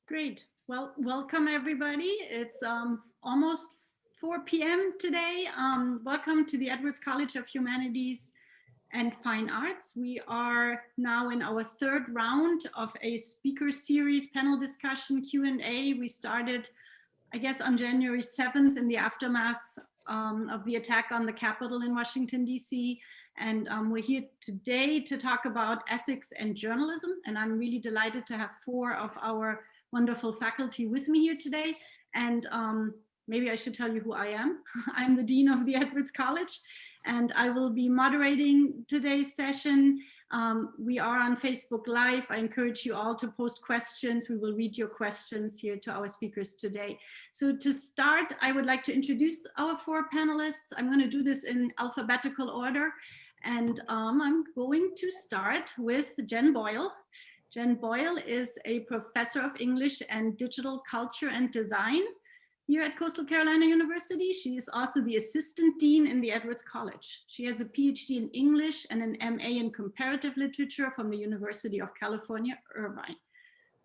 Great. Well, welcome everybody. It's almost 4 p.m. today. Welcome to the Edwards College of Humanities and Fine Arts. We are now in our third round of a speaker series, panel discussion, Q&A. We started, I guess, on January 7th in the aftermath of the attack on the Capitol in Washington, D.C. And we're here today to talk about ethics and journalism. And I'm really delighted to have four of our wonderful faculty with me here today. And maybe I should tell you who I am. I'm the Dean of the Edwards College, and I will be moderating today's session. We are on Facebook Live. I encourage you all to post questions. We will read your questions here to our speakers today. So to start, I would like to introduce our four panelists. I'm going to do this in alphabetical order. And I'm going to start with Jen Boyle. Jen Boyle is a professor of English and digital culture and design here at Coastal Carolina University. She is also the assistant dean in the Edwards College. She has a PhD in English and an MA in comparative literature from the University of California, Irvine.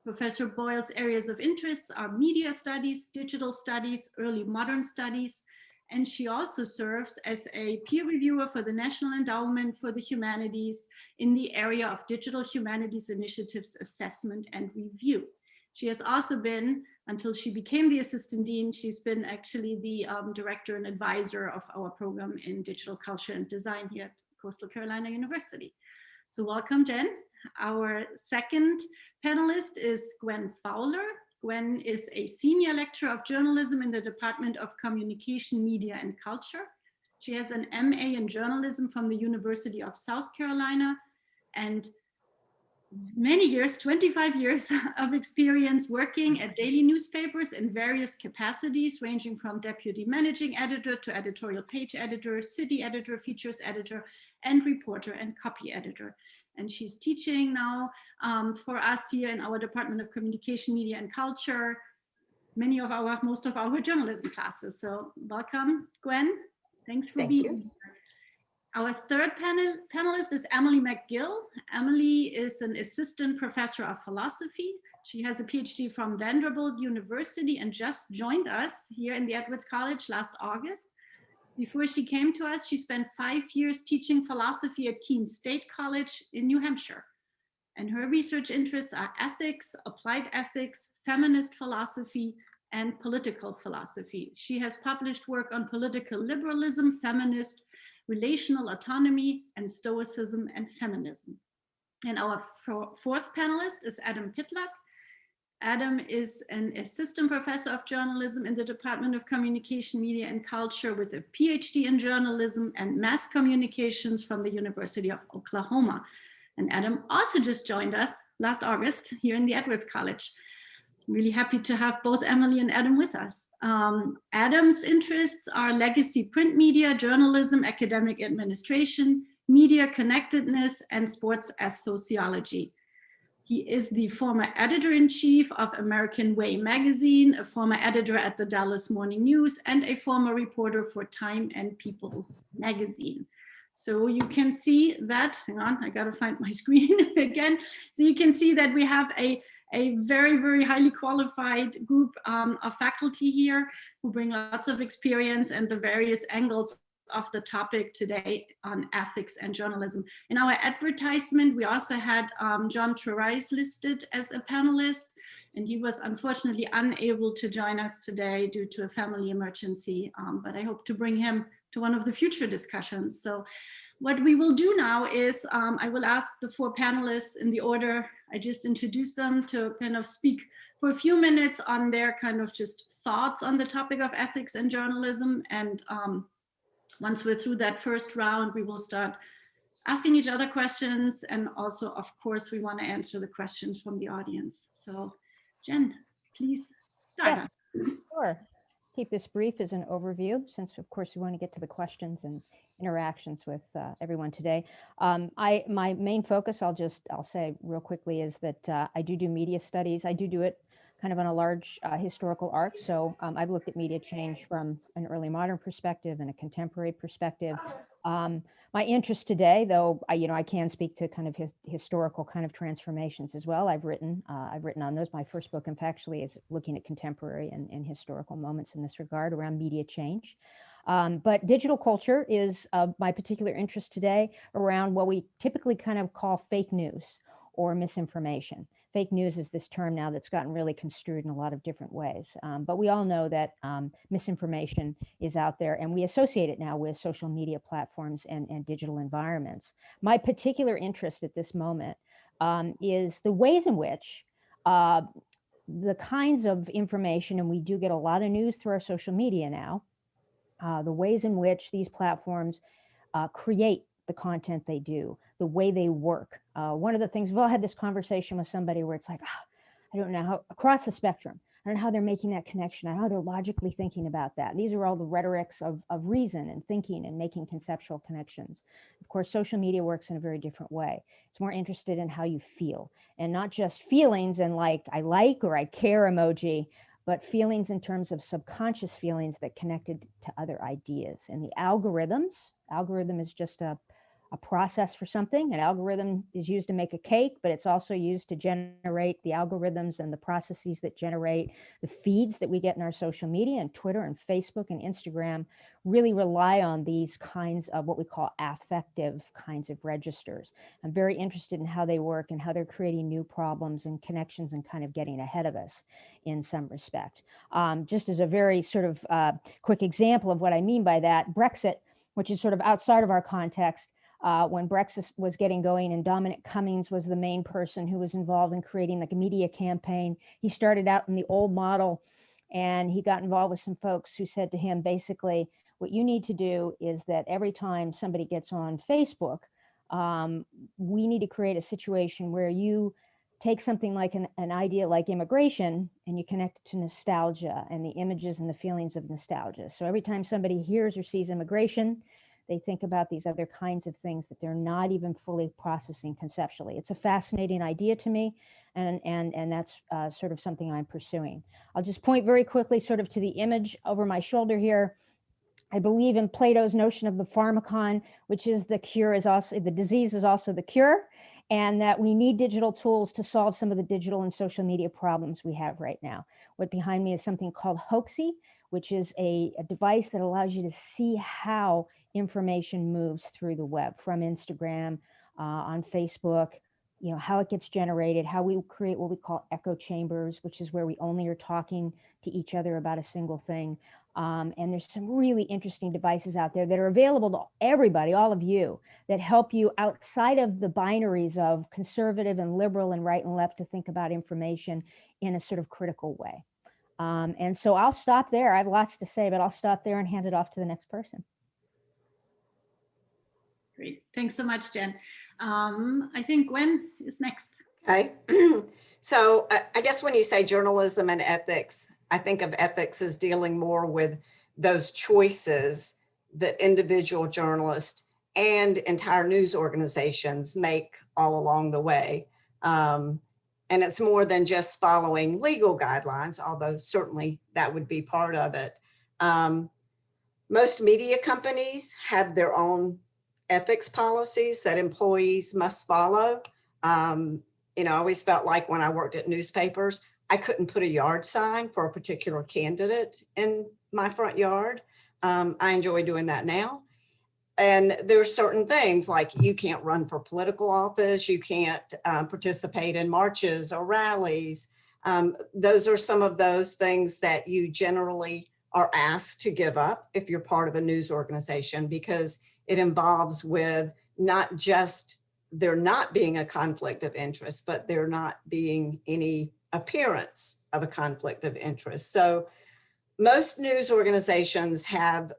Professor Boyle's areas of interest are media studies, digital studies, early modern studies, and she also serves as a peer reviewer for the National Endowment for the Humanities in the area of digital humanities initiatives assessment and review. She has also been, until she became the assistant dean, she's been actually the director and advisor of our program in digital culture and design here at Coastal Carolina University. So welcome, Jen. Our second panelist is Gwen Fowler. Gwen is a senior lecturer of journalism in the Department of Communication, Media, and Culture. She has an MA in journalism from the University of South Carolina and many years, 25 years of experience working at daily newspapers in various capacities, ranging from deputy managing editor to editorial page editor, city editor, features editor, and reporter and copy editor. And she's teaching now for us here in our Department of Communication, Media, and Culture, most of our journalism classes. So welcome, Gwen. Thanks for being here. Our third panelist is Emily Mcgill. Emily is an assistant professor of philosophy. She has a PhD from Vanderbilt University and just joined us here in the Edwards College last August. Before she came to us, she spent 5 years teaching philosophy at Keene State College in New Hampshire. And her research interests are ethics, applied ethics, feminist philosophy, and political philosophy. She has published work on political liberalism, feminist, relational autonomy, and stoicism and feminism. And our fourth panelist is Adam Pitlock. Adam is an assistant professor of journalism in the Department of Communication, Media, and Culture with a PhD in journalism and mass communications from the University of Oklahoma. And Adam also just joined us last August here in the Edwards College. I'm really happy to have both Emily and Adam with us. Adam's interests are legacy print media, journalism, academic administration, media connectedness, and sports as sociology. He is the former editor-in-chief of American Way magazine, a former editor at the Dallas Morning News, and a former reporter for Time and People magazine. So you can see that, hang on, I gotta find my screen again. So you can see that we have a very, very highly qualified group of faculty here who bring lots of experience and the various angles of the topic today on ethics and journalism. In our advertisement, we also had John Trerice listed as a panelist, and he was unfortunately unable to join us today due to a family emergency, but I hope to bring him to one of the future discussions. So what we will do now is I will ask the four panelists in the order I just introduced them to kind of speak for a few minutes on their kind of just thoughts on the topic of ethics and journalism. And once we're through that first round, we will start asking each other questions. And also, of course, we want to answer the questions from the audience. So Jen, please start. Yeah, sure. Keep this brief as an overview, since of course we want to get to the questions and interactions with everyone today. My main focus, I'll say real quickly, is that I do media studies. I do it kind of on a large historical arc. So I've looked at media change from an early modern perspective and a contemporary perspective. My interest today, though, I can speak to kind of historical kind of transformations as well. I've written on those. My first book, in fact, actually is looking at contemporary and historical moments in this regard around media change. But digital culture is my particular interest today around what we typically kind of call fake news or misinformation. Fake news is this term now that's gotten really construed in a lot of different ways. But we all know that misinformation is out there, and we associate it now with social media platforms and digital environments. My particular interest at this moment is the ways in which the kinds of information, and we do get a lot of news through our social media now, the ways in which these platforms create the content they do, the way they work. One of the things, we've all had this conversation with somebody where it's like, I don't know how, across the spectrum, I don't know how they're making that connection. I don't know how they're logically thinking about that. These are all the rhetorics of reason and thinking and making conceptual connections. Of course, social media works in a very different way. It's more interested in how you feel, and not just feelings and like I like or I care emoji, but feelings in terms of subconscious feelings that connected to other ideas. And the algorithm is just a process for something. An algorithm is used to make a cake, but it's also used to generate the algorithms and the processes that generate the feeds that we get in our social media, and Twitter and Facebook and Instagram really rely on these kinds of what we call affective kinds of registers. I'm very interested in how they work and how they're creating new problems and connections and kind of getting ahead of us in some respect. Just as a very sort of quick example of what I mean by that, Brexit, which is sort of outside of our context, when Brexit was getting going, and Dominic Cummings was the main person who was involved in creating the media campaign. He started out in the old model, and he got involved with some folks who said to him, basically, what you need to do is that every time somebody gets on Facebook, we need to create a situation where you take something like an idea like immigration and you connect it to nostalgia and the images and the feelings of nostalgia. So every time somebody hears or sees immigration, they think about these other kinds of things that they're not even fully processing conceptually. It's a fascinating idea to me, and that's sort of something I'm pursuing. I'll just point very quickly sort of to the image over my shoulder here. I believe in Plato's notion of the pharmakon, which is the cure is also, the disease is also the cure, and that we need digital tools to solve some of the digital and social media problems we have right now. What behind me is something called Hoaxy, which is a device that allows you to see how information moves through the web, from Instagram, on Facebook, how it gets generated, how we create what we call echo chambers, which is where we only are talking to each other about a single thing. And there's some really interesting devices out there that are available to everybody, all of you, that help you outside of the binaries of conservative and liberal and right and left to think about information in a sort of critical way. And so I'll stop there. I have lots to say, but I'll stop there and hand it off to the next person. Great. Thanks so much, Jen. I think Gwen is next. Okay. So I guess when you say journalism and ethics, I think of ethics as dealing more with those choices that individual journalists and entire news organizations make all along the way. And it's more than just following legal guidelines, although certainly that would be part of it. Most media companies have their own ethics policies that employees must follow. I always felt like when I worked at newspapers, I couldn't put a yard sign for a particular candidate in my front yard. I enjoy doing that now. And there's certain things like you can't run for political office, you can't participate in marches or rallies. Those are some of those things that you generally are asked to give up if you're part of a news organization, because it involves with not just there not being a conflict of interest, but there not being any appearance of a conflict of interest. So most news organizations have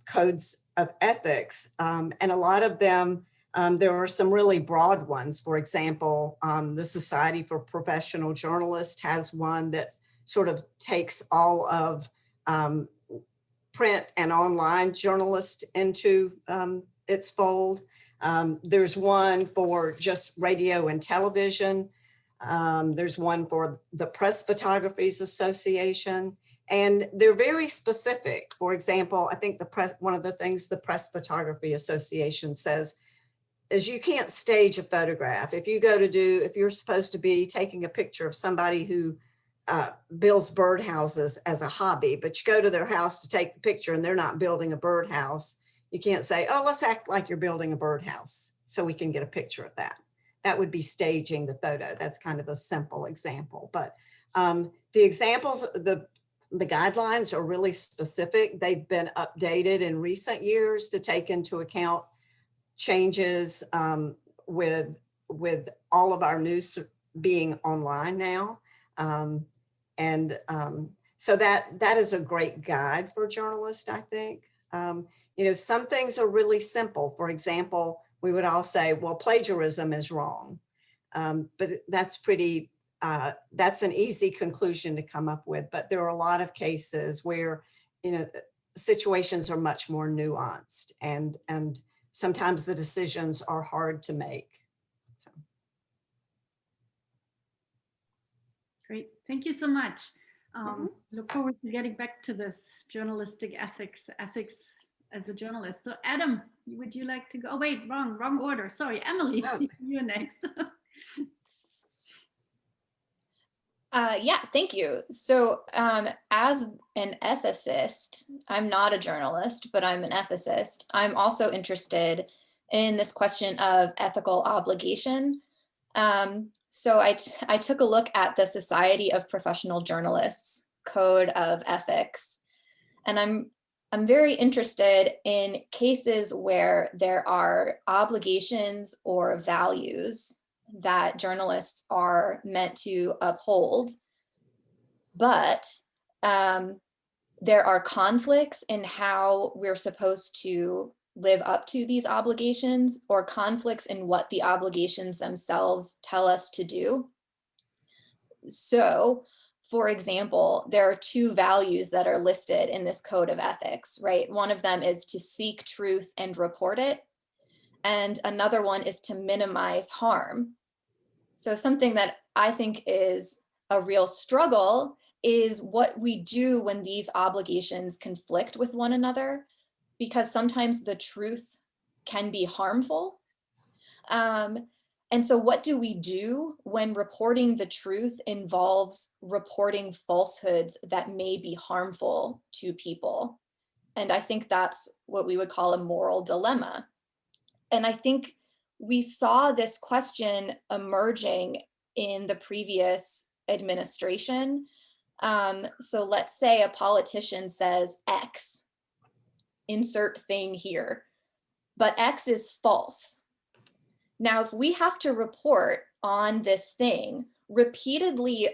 codes of ethics, and a lot of them, there are some really broad ones. For example, the Society for Professional Journalists has one that sort of takes all of print and online journalists into its fold. There's one for just radio and television. There's one for the Press Photographers Association, and they're very specific. For example, I think one of the things the Press Photography Association says is you can't stage a photograph. If you're supposed to be taking a picture of somebody who builds birdhouses as a hobby, but you go to their house to take the picture and they're not building a birdhouse, you can't say, oh, let's act like you're building a birdhouse so we can get a picture of that. That would be staging the photo. That's kind of a simple example. But the examples, the guidelines are really specific. They've been updated in recent years to take into account changes with all of our news being online now. So that is a great guide for journalists, I think. Some things are really simple. For example, we would all say, well, plagiarism is wrong. But that's an easy conclusion to come up with. But there are a lot of cases where, situations are much more nuanced and sometimes the decisions are hard to make. So. Great, thank you so much. Look forward to getting back to this journalistic ethics as a journalist. So Adam, would you like to go? Oh wait, wrong order. Sorry, Emily, you're next. Yeah, thank you. So as an ethicist, I'm not a journalist, but I'm an ethicist. I'm also interested in this question of ethical obligation. So I took a look at the Society of Professional Journalists Code of Ethics, and I'm very interested in cases where there are obligations or values that journalists are meant to uphold, but there are conflicts in how we're supposed to live up to these obligations, or conflicts in what the obligations themselves tell us to do. So, for example, there are two values that are listed in this code of ethics, right? One of them is to seek truth and report it, and another one is to minimize harm. So something that I think is a real struggle is what we do when these obligations conflict with one another, because sometimes the truth can be harmful. And so what do we do when reporting the truth involves reporting falsehoods that may be harmful to people? And I think that's what we would call a moral dilemma. And I think we saw this question emerging in the previous administration. So let's say a politician says X, insert thing here, but X is false. Now, if we have to report on this thing repeatedly,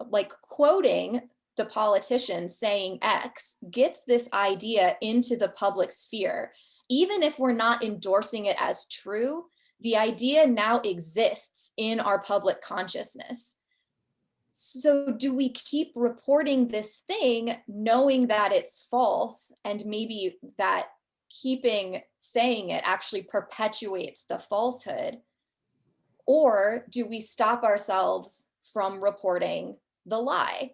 like quoting the politician saying X gets this idea into the public sphere, even if we're not endorsing it as true, the idea now exists in our public consciousness. So do we keep reporting this thing knowing that it's false, and maybe that keeping saying it actually perpetuates the falsehood? Or do we stop ourselves from reporting the lie?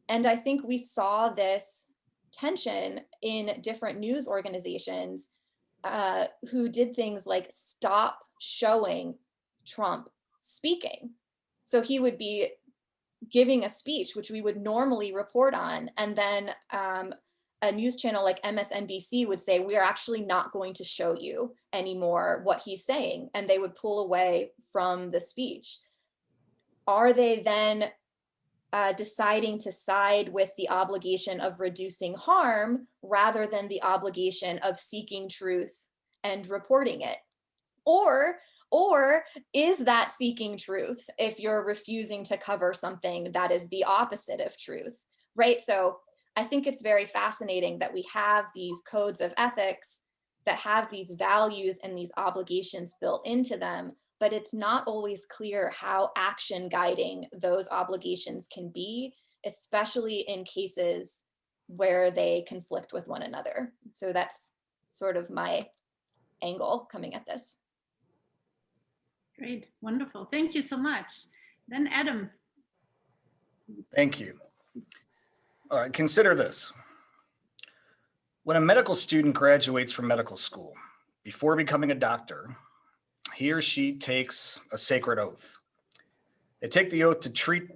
And I think we saw this tension in different news organizations who did things like stop showing Trump speaking. So he would be giving a speech, which we would normally report on, and then a news channel like MSNBC would say, we are actually not going to show you anymore what he's saying, and they would pull away from the speech. Are they then deciding to side with the obligation of reducing harm rather than the obligation of seeking truth and reporting it? Or is that seeking truth if you're refusing to cover something that is the opposite of truth, right? So I think it's very fascinating that we have these codes of ethics that have these values and these obligations built into them, but it's not always clear how action guiding those obligations can be, especially in cases where they conflict with one another. So that's sort of my angle coming at this. Great, wonderful. Thank you so much. Then Adam. Thank you. All right, consider this. When a medical student graduates from medical school, before becoming a doctor, he or she takes a sacred oath. They take the oath to treat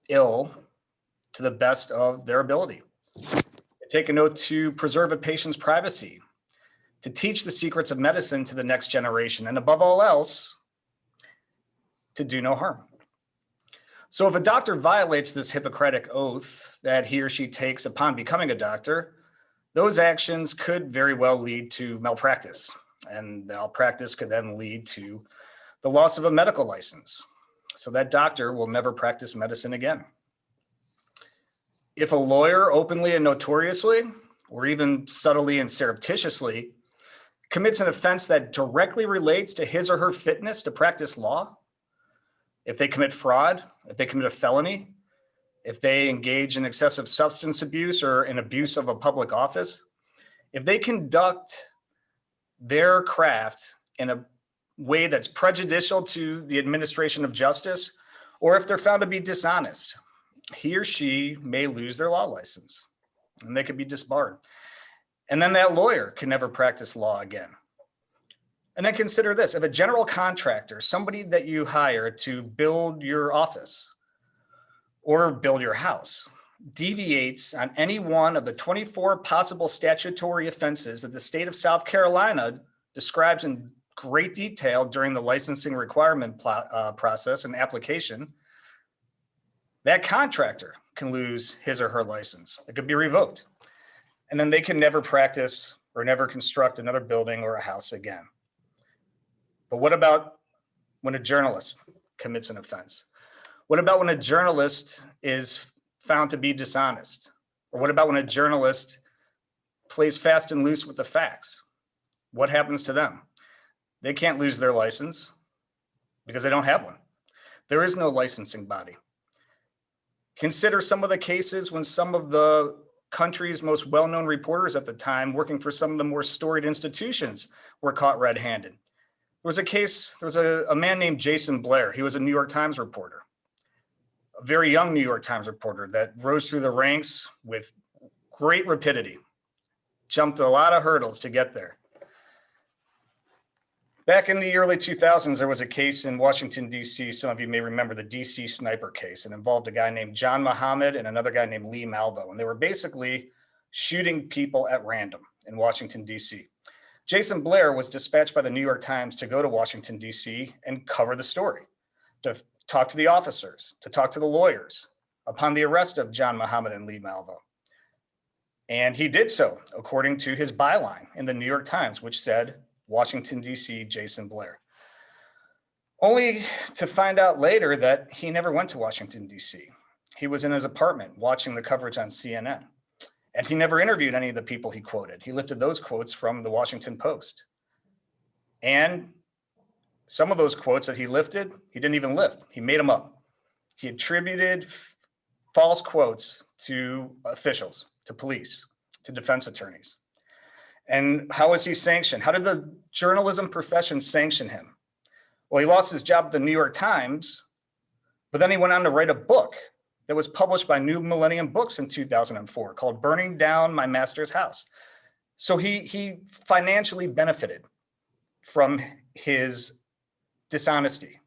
ill to the best of their ability. They take an oath to preserve a patient's privacy, to teach the secrets of medicine to the next generation, and above all else, to do no harm. So if a doctor violates this Hippocratic oath that he or she takes upon becoming a doctor, those actions could very well lead to malpractice, and malpractice could then lead to the loss of a medical license. So that doctor will never practice medicine again. If a lawyer openly and notoriously, or even subtly and surreptitiously, commits an offense that directly relates to his or her fitness to practice law, if they commit fraud, if they commit a felony, if they engage in excessive substance abuse or an abuse of a public office, if they conduct their craft in a way that's prejudicial to the administration of justice, or if they're found to be dishonest, he or she may lose their law license and they could be disbarred. And then that lawyer can never practice law again. And then consider this, if a general contractor, somebody that you hire to build your office or build your house, deviates on any one of the 24 possible statutory offenses that the state of South Carolina describes in great detail during the licensing requirement process and application, that contractor can lose his or her license. It could be revoked. And then they can never practice or never construct another building or a house again. But what about when a journalist commits an offense? What about when a journalist is found to be dishonest? Or what about when a journalist plays fast and loose with the facts? What happens to them? They can't lose their license because they don't have one. There is no licensing body. Consider some of the cases when some of the country's most well-known reporters at the time, working for some of the more storied institutions, were caught red-handed. There was a case, there was a man named Jason Blair. He was a New York Times reporter, a very young New York Times reporter that rose through the ranks with great rapidity, jumped a lot of hurdles to get there. Back in the early 2000s, there was a case in Washington, D.C. Some of you may remember the D.C. sniper case. It involved a guy named John Muhammad and another guy named Lee Malvo. And they were basically shooting people at random in Washington, D.C. Jason Blair was dispatched by the New York Times to go to Washington, D.C. and cover the story, to talk to the officers, to talk to the lawyers upon the arrest of John Muhammad and Lee Malvo. And he did so according to his byline in the New York Times, which said, Washington, D.C., Jason Blair. Only to find out later that he never went to Washington, D.C. He was in his apartment watching the coverage on CNN. And he never interviewed any of the people he quoted. He lifted those quotes from the Washington Post. And some of those quotes that he lifted, he didn't even lift. He made them up. He attributed false quotes to officials, to police, to defense attorneys. And how was he sanctioned? How did the journalism profession sanction him? Well, he lost his job at the New York Times, but then he went on to write a book that was published by New Millennium Books in 2004 called Burning Down My Master's House. So he financially benefited from his dishonesty.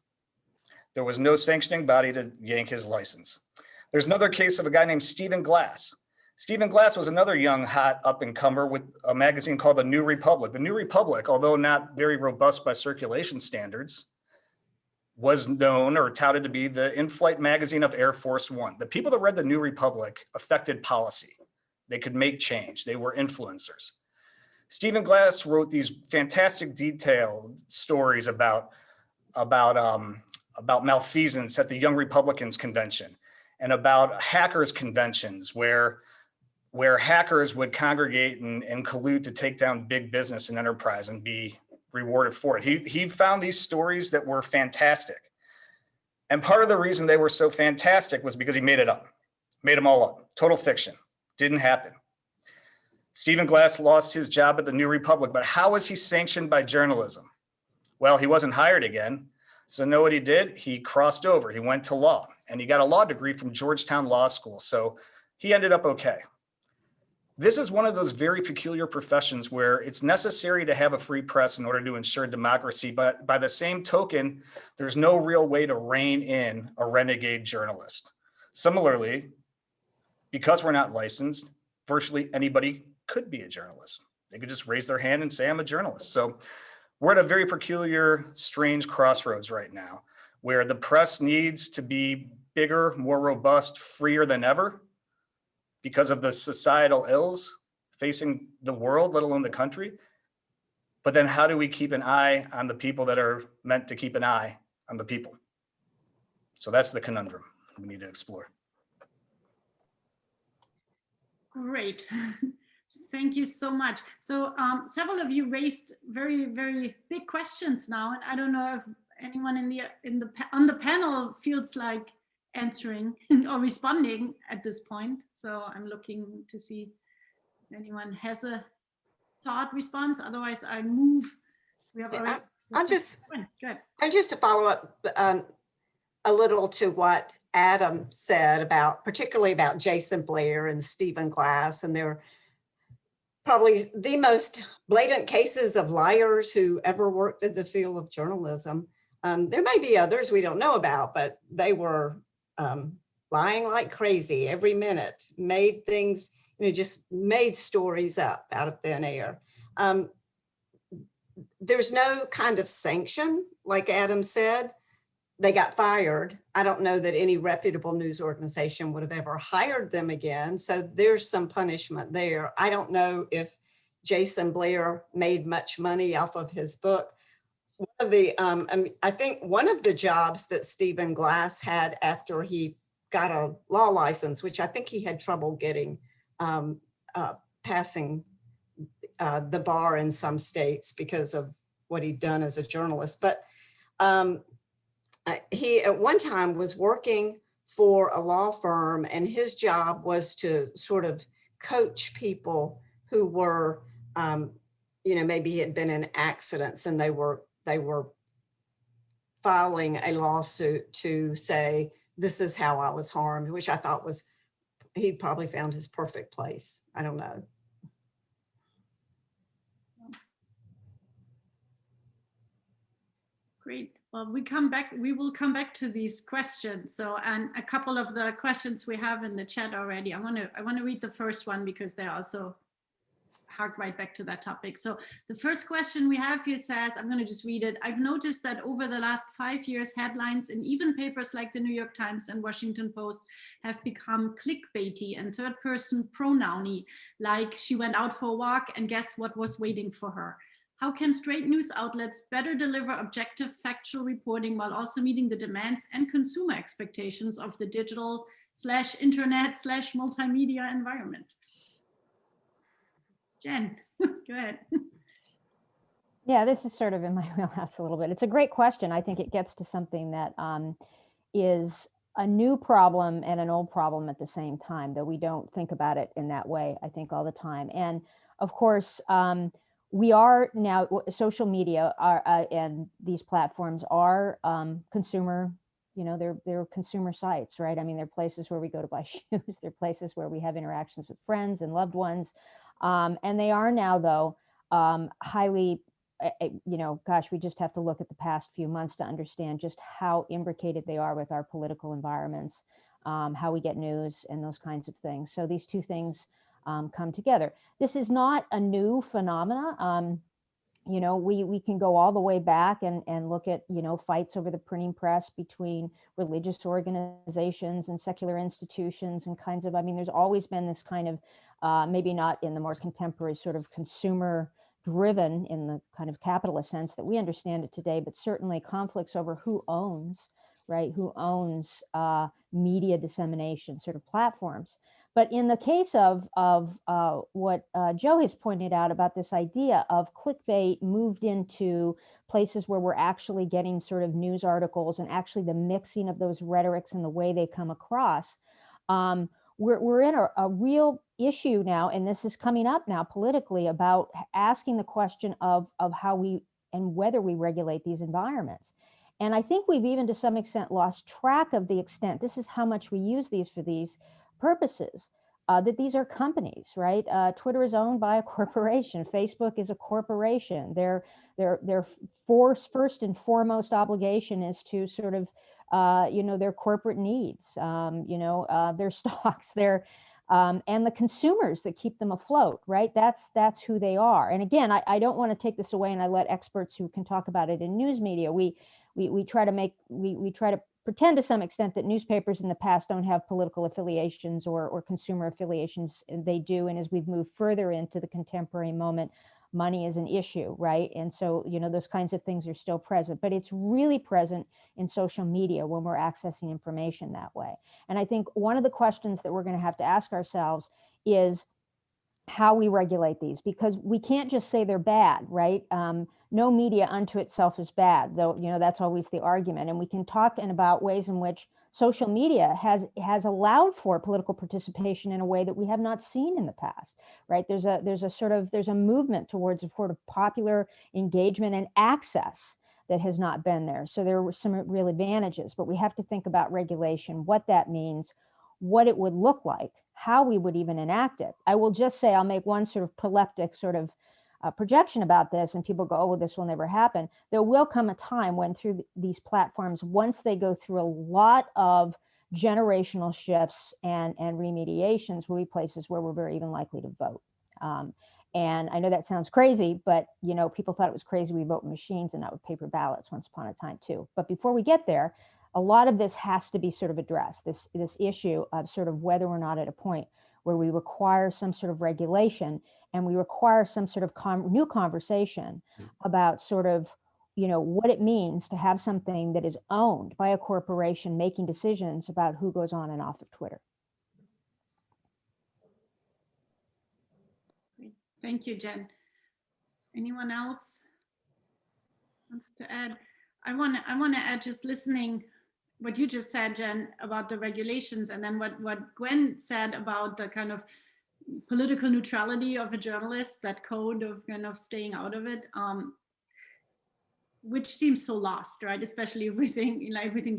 There was no sanctioning body to yank his license. There's another case of a guy named Stephen Glass. Stephen Glass was another young, hot up-and-comer with a magazine called The New Republic. The New Republic, although not very robust by circulation standards, was known or touted to be the in-flight magazine of Air Force One. The people that read The New Republic affected policy. They could make change. They were influencers. Stephen Glass wrote these fantastic detailed stories about malfeasance at the Young Republicans Convention and about hackers conventions where hackers would congregate and collude to take down big business and enterprise and be rewarded for it. He found these stories that were fantastic. And part of the reason they were so fantastic was because he made it up, made them all up. Total fiction, didn't happen. Stephen Glass lost his job at the New Republic, but how was he sanctioned by journalism? Well, he wasn't hired again, So know what he did? He crossed over, he went to law, and he got a law degree from Georgetown Law School. So he ended up okay. This is one of those very peculiar professions where it's necessary to have a free press in order to ensure democracy. But by the same token, there's no real way to rein in a renegade journalist. Similarly, because we're not licensed, virtually anybody could be a journalist. They could just raise their hand and say, I'm a journalist. So we're at a very peculiar, strange crossroads right now, where the press needs to be bigger, more robust, freer than ever, because of the societal ills facing the world, let alone the country. But then how do we keep an eye on the people that are meant to keep an eye on the people? So that's the conundrum we need to explore. Great. Thank you so much. So several of you raised very, very big questions now, and I don't know if anyone on the panel feels like answering or responding at this point. So I'm looking to see if anyone has a thought response. Otherwise, I move. We have already. I'm just good. to follow up a little to what Adam said about, particularly about Jason Blair and Stephen Glass, and they're probably the most blatant cases of liars who ever worked in the field of journalism. There may be others we don't know about, but they were lying like crazy every minute, made things, just made stories up out of thin air. There's no kind of sanction, like Adam said. They got fired. I don't know that any reputable news organization would have ever hired them again. So there's some punishment there. I don't know if Jason Blair made much money off of his book. I think one of the jobs that Stephen Glass had after he got a law license, which I think he had trouble getting, passing the bar in some states because of what he'd done as a journalist. But he at one time was working for a law firm, and his job was to sort of coach people who were, maybe had been in accidents, and they were filing a lawsuit to say, this is how I was harmed, which I thought was, he probably found his perfect place. I don't know. Great. Well, we will come back to these questions. So, and a couple of the questions we have in the chat already. I want to read the first one because they also hark right back to that topic. So the first question we have here says, I'm going to just read it. I've noticed that over the last 5 years, headlines in even papers like the New York Times and Washington Post have become clickbaity and third-person pronoun-y, like she went out for a walk and guess what was waiting for her. How can straight news outlets better deliver objective, factual reporting while also meeting the demands and consumer expectations of the digital/internet/multimedia environment? Jen, go ahead. Yeah, this is sort of in my wheelhouse a little bit. It's a great question. I think it gets to something that is a new problem and an old problem at the same time, though we don't think about it in that way, I think, all the time. And of course, we are now, social media are, and these platforms are consumer, they're consumer sites, right? I mean, they're places where we go to buy shoes. They're places where we have interactions with friends and loved ones. And they are now, though, highly, gosh, we just have to look at the past few months to understand just how imbricated they are with our political environments, how we get news and those kinds of things. So these two things come together. This is not a new phenomena. We can go all the way back and look at, fights over the printing press between religious organizations and secular institutions and kinds of, there's always been this kind of, maybe not in the more contemporary sort of consumer driven in the kind of capitalist sense that we understand it today, but certainly conflicts over who owns media dissemination sort of platforms. But in the case of what Joe has pointed out about this idea of clickbait moved into places where we're actually getting sort of news articles and actually the mixing of those rhetorics and the way they come across, we're in a real issue now, and this is coming up now politically, about asking the question of how we and whether we regulate these environments. And I think we've even to some extent lost track of the extent, this is how much we use these for these purposes, that these are companies, right? Twitter is owned by a corporation. Facebook is a corporation. Their first and foremost obligation is to sort of, their corporate needs, their stocks, and the consumers that keep them afloat, right? That's who they are. And again, I don't want to take this away, and I let experts who can talk about it in news media. We try to pretend to some extent that newspapers in the past don't have political affiliations or consumer affiliations. They do. And as we've moved further into the contemporary moment, money is an issue, right? And so, those kinds of things are still present, but it's really present in social media when we're accessing information that way. And I think one of the questions that we're going to have to ask ourselves is how we regulate these, because we can't just say they're bad, right? No media unto itself is bad, though, that's always the argument. And we can talk about ways in which social media has allowed for political participation in a way that we have not seen in the past, right? There's a movement towards a sort of popular engagement and access that has not been there. So there were some real advantages, but we have to think about regulation, what that means, what it would look like, how we would even enact it. I will just say, I'll make one sort of proleptic sort of projection about this, and people go, oh, well, this will never happen. There will come a time when through these platforms, once they go through a lot of generational shifts and remediations, will be places where we're very even likely to vote. And I know that sounds crazy, but people thought it was crazy we vote with machines and not with paper ballots once upon a time too. But before we get there, a lot of this has to be sort of addressed, this issue of sort of whether we're not at a point where we require some sort of regulation and we require some sort of new conversation about sort of, what it means to have something that is owned by a corporation making decisions about who goes on and off of Twitter. Thank you, Jen. Anyone else wants to add? I want to add, just listening what you just said, Jen, about the regulations, and then what Gwen said about the kind of political neutrality of a journalist, that code of kind of staying out of it, which seems so lost, right? Especially if we think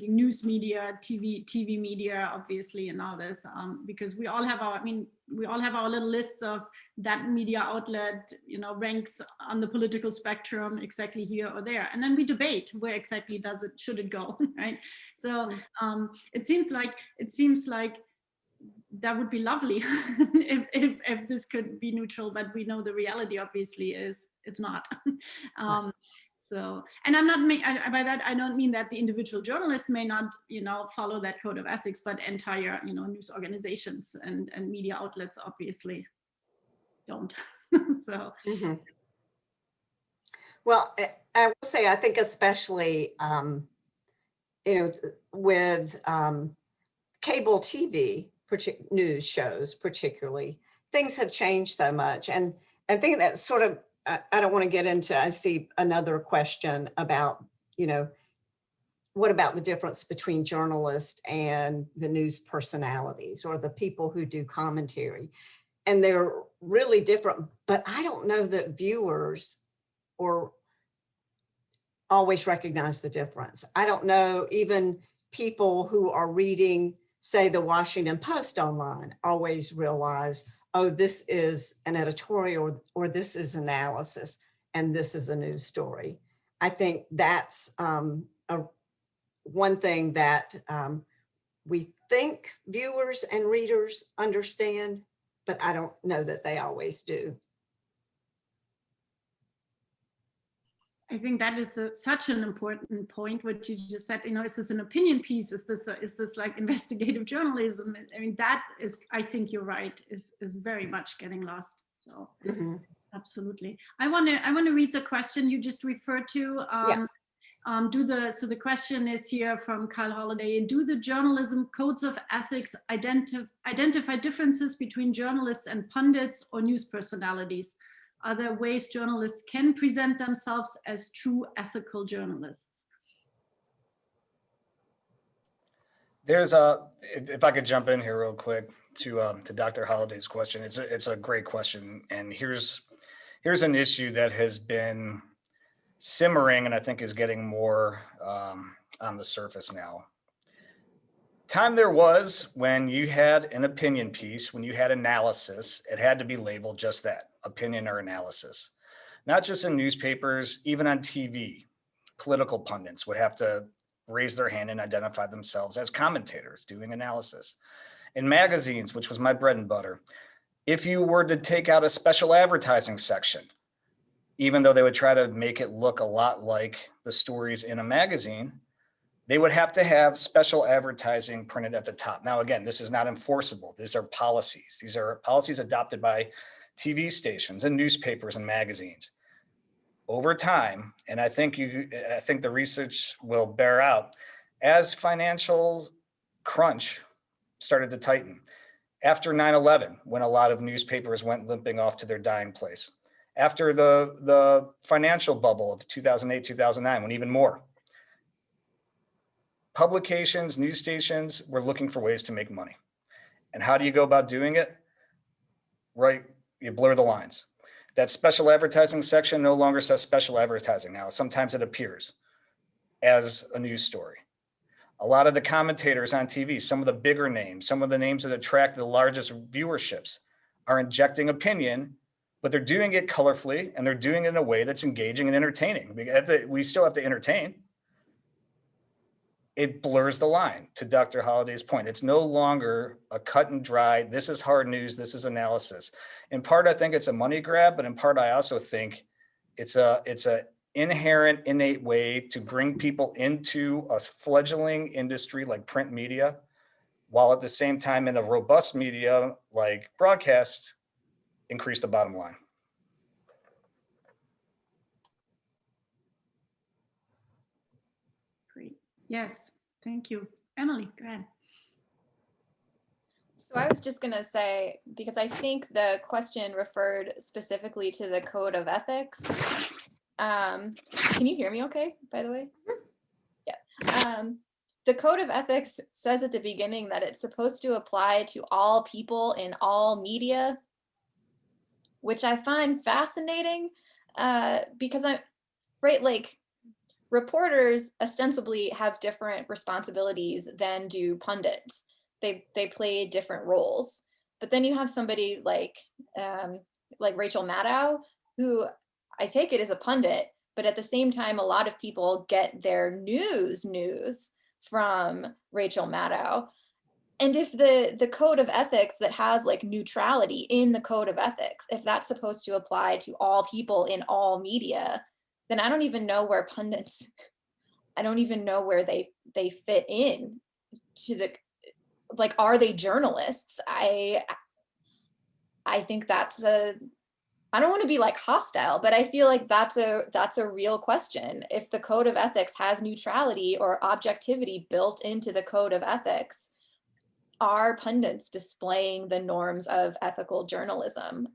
news media, TV media, obviously, and all this, because we all have our little lists of that media outlet, ranks on the political spectrum exactly here or there, and then we debate where exactly should it go, right? So it seems like that would be lovely if this could be neutral, but we know the reality obviously is it's not. So, and I'm not by that I don't mean that the individual journalist may not, follow that code of ethics, but entire, news organizations and media outlets obviously don't. So. Mm-hmm. Well, I will say, I think especially, with cable TV news shows, particularly, things have changed so much, and I think that sort of. I don't want to get into, I see another question about, what about the difference between journalists and the news personalities or the people who do commentary? And they're really different, but I don't know that viewers or always recognize the difference. I don't know, even people who are reading, say, the Washington Post online always realize, oh, this is an editorial or this is analysis and this is a news story. I think that's one thing that we think viewers and readers understand, but I don't know that they always do. I think that is such an important point, what you just said. Is this an opinion piece? Is this like investigative journalism? I mean, that is, I think you're right, is very much getting lost. So absolutely. I want to read the question you just referred to. So the question is here from Kyle Holliday. Do the journalism codes of ethics identify differences between journalists and pundits or news personalities? Are there ways journalists can present themselves as true ethical journalists? There's if I could jump in here real quick to Dr. Holliday's question. It's a great question, and here's an issue that has been simmering and I think is getting more on the surface now. Time there was when you had an opinion piece, when you had analysis, it had to be labeled just that, opinion or analysis. Not just in newspapers, even on TV. Political pundits would have to raise their hand and identify themselves as commentators doing analysis. In magazines, which was my bread and butter, if you were to take out a special advertising section, even though they would try to make it look a lot like the stories in a magazine, they would have to have special advertising printed at the top. Now, again, this is not enforceable. These are policies. These are policies adopted by TV stations and newspapers and magazines. Over time, and I think the research will bear out, as financial crunch started to tighten, after 9/11, when a lot of newspapers went limping off to their dying place, after the financial bubble of 2008, 2009, when even more, publications, news stations were looking for ways to make money. And how do you go about doing it? Right, you blur the lines. That special advertising section no longer says special advertising now. Sometimes it appears as a news story. A lot of the commentators on TV, some of the bigger names, some of the names that attract the largest viewerships are injecting opinion, but they're doing it colorfully and they're doing it in a way that's engaging and entertaining. We still have to entertain. It blurs the line, to Dr. Holliday's point. It's no longer a cut and dry, this is hard news, this is analysis. In part, I think it's a money grab, but in part, I also think it's a inherent, innate way to bring people into a fledgling industry like print media, while at the same time in a robust media like broadcast, increase the bottom line. Great. Yes, thank you. Emily, go ahead. So I was just going to say, because I think the question referred specifically to the code of ethics. Can you hear me okay, by the way? Yeah. The code of ethics says at the beginning that it's supposed to apply to all people in all media, which I find fascinating because reporters ostensibly have different responsibilities than do pundits. They play different roles. But then you have somebody like Rachel Maddow, who I take it as a pundit, but at the same time, a lot of people get their news from Rachel Maddow. And if the code of ethics that has like neutrality in the code of ethics, if that's supposed to apply to all people in all media, then I don't even know where pundits, I don't even know where they fit in to the, like, are they journalists? I think that's I don't want to be like hostile, but I feel like that's a real question. If the code of ethics has neutrality or objectivity built into the code of ethics, are pundits displaying the norms of ethical journalism?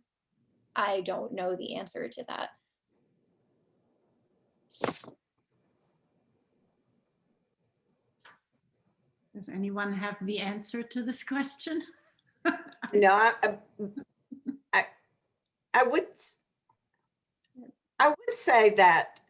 I don't know the answer to that. Does anyone have the answer to this question? No, I would say that,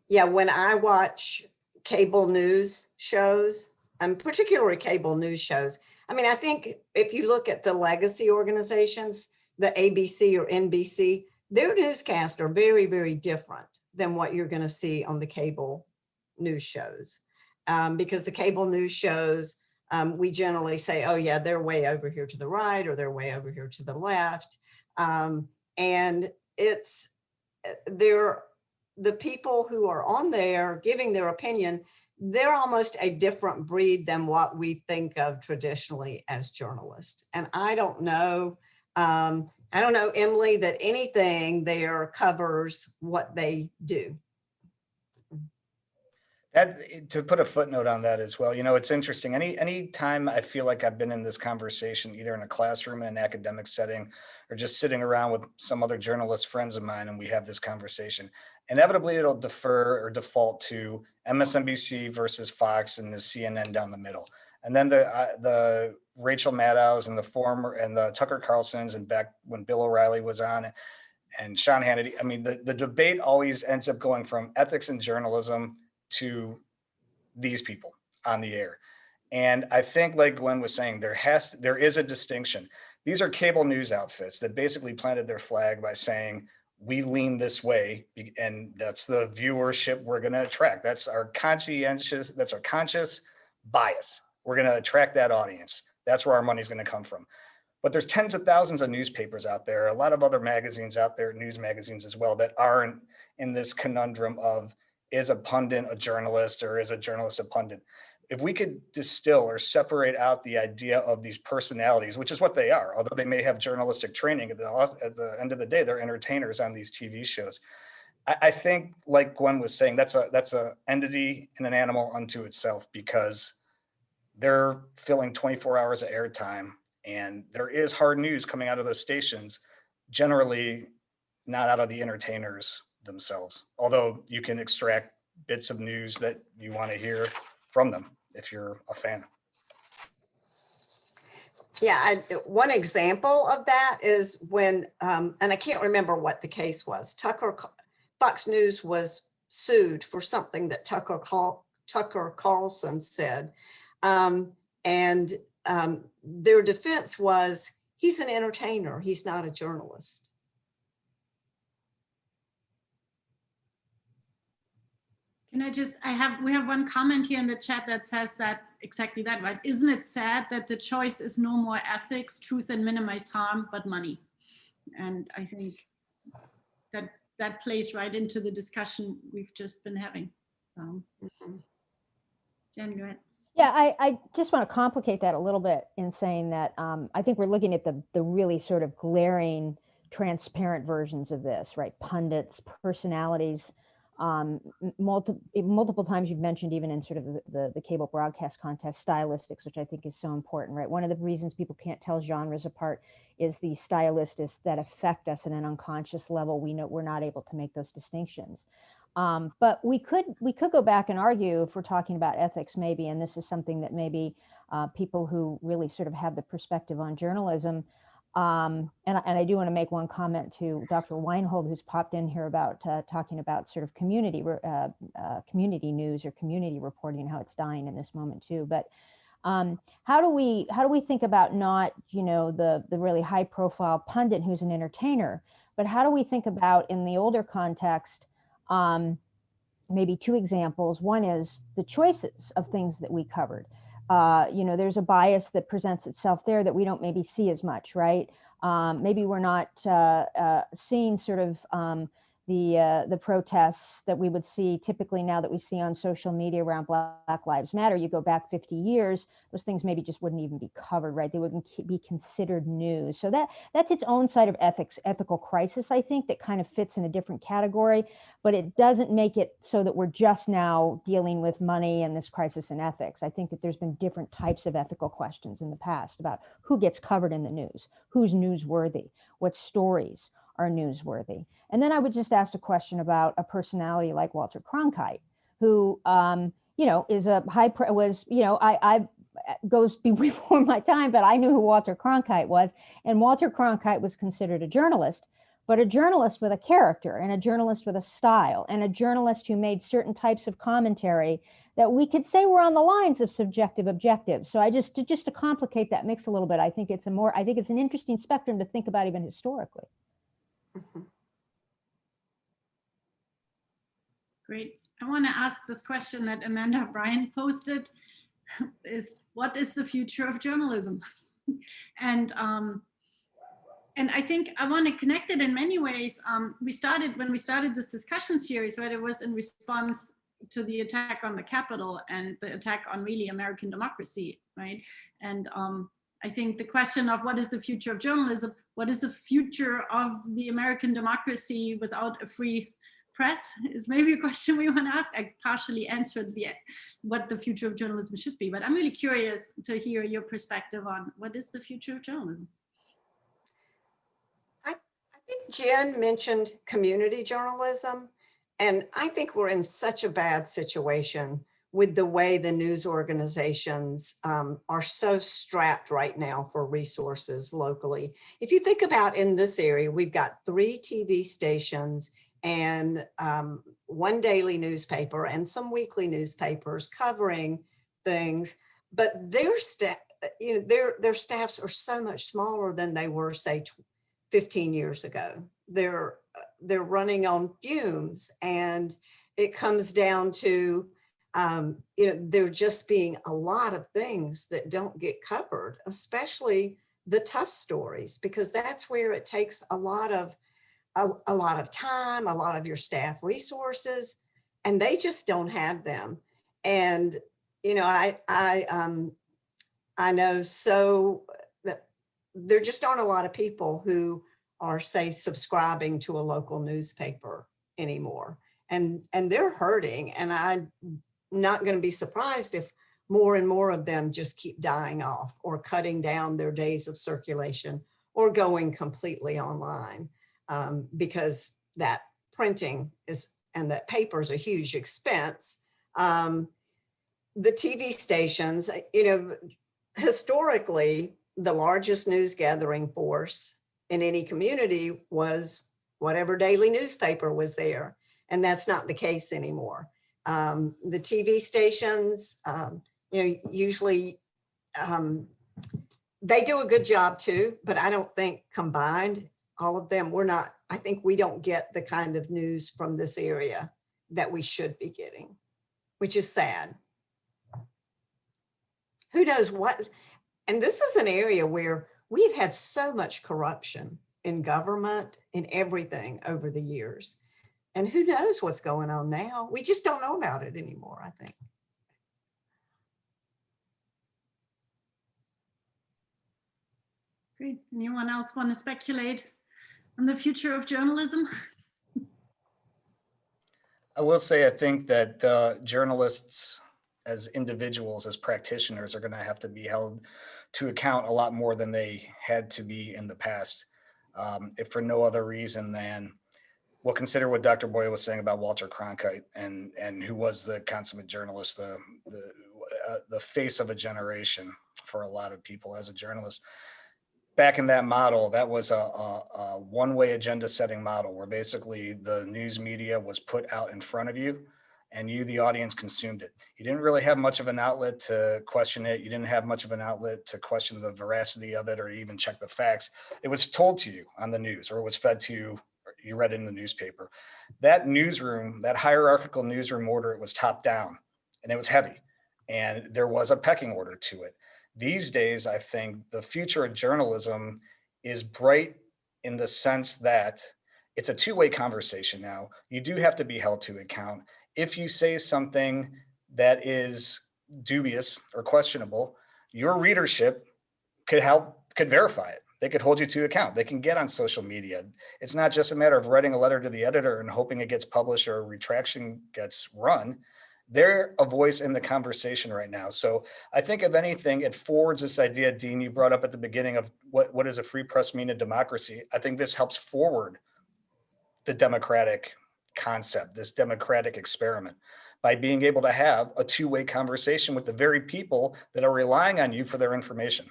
yeah, when I watch cable news shows, and particularly cable news shows, I mean, I think if you look at the legacy organizations, the ABC or NBC, their newscasts are very, very different than what you're going to see on the cable news shows. Because the cable news shows, we generally say, oh yeah, they're way over here to the right, or they're way over here to the left. And it's, the people who are on there giving their opinion, they're almost a different breed than what we think of traditionally as journalists. And I don't know, Emily, that anything there covers what they do. To put a footnote on that as well, you know, it's interesting. Any time I feel like I've been in this conversation, either in a classroom, in an academic setting, or just sitting around with some other journalist friends of mine, and we have this conversation, inevitably it'll defer or default to MSNBC versus Fox and the CNN down the middle. And then the Rachel Maddows and the Tucker Carlsons, and back when Bill O'Reilly was on, and Sean Hannity. I mean, the debate always ends up going from ethics and journalism to these people on the air. And I think, like Gwen was saying, there is a distinction. These are cable news outfits that basically planted their flag by saying, we lean this way, and that's the viewership we're going to attract. That's our conscious bias. We're going to attract that audience. That's where our money's going to come from. But there's tens of thousands of newspapers out there, a lot of other magazines out there, news magazines as well, that aren't in this conundrum of, is a pundit a journalist or is a journalist a pundit? If we could distill or separate out the idea of these personalities, which is what they are, although they may have journalistic training, at the end of the day, they're entertainers on these TV shows. I think, like Gwen was saying, that's a entity and an animal unto itself, because they're filling 24 hours of airtime, and there is hard news coming out of those stations, generally not out of the entertainers themselves, although you can extract bits of news that you want to hear from them if you're a fan. Yeah, one example of that is when, and I can't remember what the case was, Fox News was sued for something that Tucker Carlson said. Their defense was, he's an entertainer, he's not a journalist. Can I just, we have one comment here in the chat that says that exactly that, right? Isn't it sad that the choice is no more ethics, truth, and minimize harm, but money? And I think that plays right into the discussion we've just been having. So, Jen, go ahead. Yeah, I just want to complicate that a little bit in saying that I think we're looking at the really sort of glaring, transparent versions of this, right? Pundits, personalities. Multiple times you've mentioned, even in sort of the cable broadcast contest, stylistics, which I think is so important, right? One of the reasons people can't tell genres apart is the stylistics that affect us at an unconscious level. We know we're not able to make those distinctions. But we could go back and argue, if we're talking about ethics, maybe, and this is something that maybe people who really sort of have the perspective on journalism. And I do want to make one comment to Dr. Weinhold, who's popped in here about talking about sort of community news or community reporting and how it's dying in this moment too. But how do we think about not, the really high profile pundit who's an entertainer, but how do we think about, in the older context, maybe two examples. One is the choices of things that we covered. There's a bias that presents itself there that we don't maybe see as much, right? Maybe we're not seeing sort of the protests that we would see typically now that we see on social media around Black Lives Matter. You go back 50 years, those things maybe just wouldn't even be covered, right? They wouldn't be considered news. So that's its own side of ethical crisis, I think, that kind of fits in a different category, but it doesn't make it so that we're just now dealing with money and this crisis in ethics. I think that there's been different types of ethical questions in the past about who gets covered in the news, who's newsworthy, what stories are newsworthy. And then I would just ask a question about a personality like Walter Cronkite, who, is a I goes before my time, but I knew who Walter Cronkite was. And Walter Cronkite was considered a journalist, but a journalist with a character and a journalist with a style and a journalist who made certain types of commentary that we could say were on the lines of subjective objective. So just to complicate that mix a little bit, I think it's an interesting spectrum to think about even historically. Great. I want to ask this question that Amanda Bryan posted: is what is the future of journalism? And I think I want to connect it in many ways. When we started this discussion series, right, it was in response to the attack on the Capitol and the attack on really American democracy, right? And I think the question of what is the future of journalism, what is the future of the American democracy without a free press, is maybe a question we want to ask. I partially answered what the future of journalism should be, but I'm really curious to hear your perspective on what is the future of journalism. I think Jen mentioned community journalism, and I think we're in such a bad situation with the way the news organizations are so strapped right now for resources locally. If you think about in this area, we've got 3 TV stations and 1 daily newspaper and some weekly newspapers covering things, but their staff, their staffs are so much smaller than they were, say, 15 years ago. They're running on fumes, and it comes down to there just being a lot of things that don't get covered, especially the tough stories, because that's where it takes a lot of time, a lot of your staff resources, and they just don't have them. And I know so that there just aren't a lot of people who are, say, subscribing to a local newspaper anymore, and they're hurting. And I'm not going to be surprised if more and more of them just keep dying off or cutting down their days of circulation or going completely online, because that printing and that paper is a huge expense. The TV stations, historically, the largest news gathering force in any community was whatever daily newspaper was there. And that's not the case anymore. The TV stations, usually they do a good job too, but I don't think combined, all of them, I think we don't get the kind of news from this area that we should be getting, which is sad. Who knows what? And this is an area where we've had so much corruption in government, in everything over the years. And who knows what's going on now? We just don't know about it anymore, I think. Great. Anyone else want to speculate on the future of journalism? I will say, I think that journalists as individuals, as practitioners, are going to have to be held to account a lot more than they had to be in the past, if for no other reason than, well, consider what Dr. Boyle was saying about Walter Cronkite, and who was the consummate journalist, the face of a generation for a lot of people as a journalist. Back in that model, that was a one-way agenda setting model where basically the news media was put out in front of you and you, the audience, consumed it. You didn't really have much of an outlet to question it. You didn't have much of an outlet to question the veracity of it or even check the facts. It was told to you on the news, or it was fed to you, or you read it in the newspaper. That newsroom, that hierarchical newsroom order, it was top down and it was heavy, and there was a pecking order to it. These days, I think the future of journalism is bright in the sense that it's a two-way conversation now. You do have to be held to account. If you say something that is dubious or questionable, your readership could verify it. They could hold you to account. They can get on social media. It's not just a matter of writing a letter to the editor and hoping it gets published or a retraction gets run. They're a voice in the conversation right now. So I think, if anything, it forwards this idea, Dean, you brought up at the beginning, of what does a free press mean in democracy? I think this helps forward the democratic concept, this democratic experiment, by being able to have a two-way conversation with the very people that are relying on you for their information.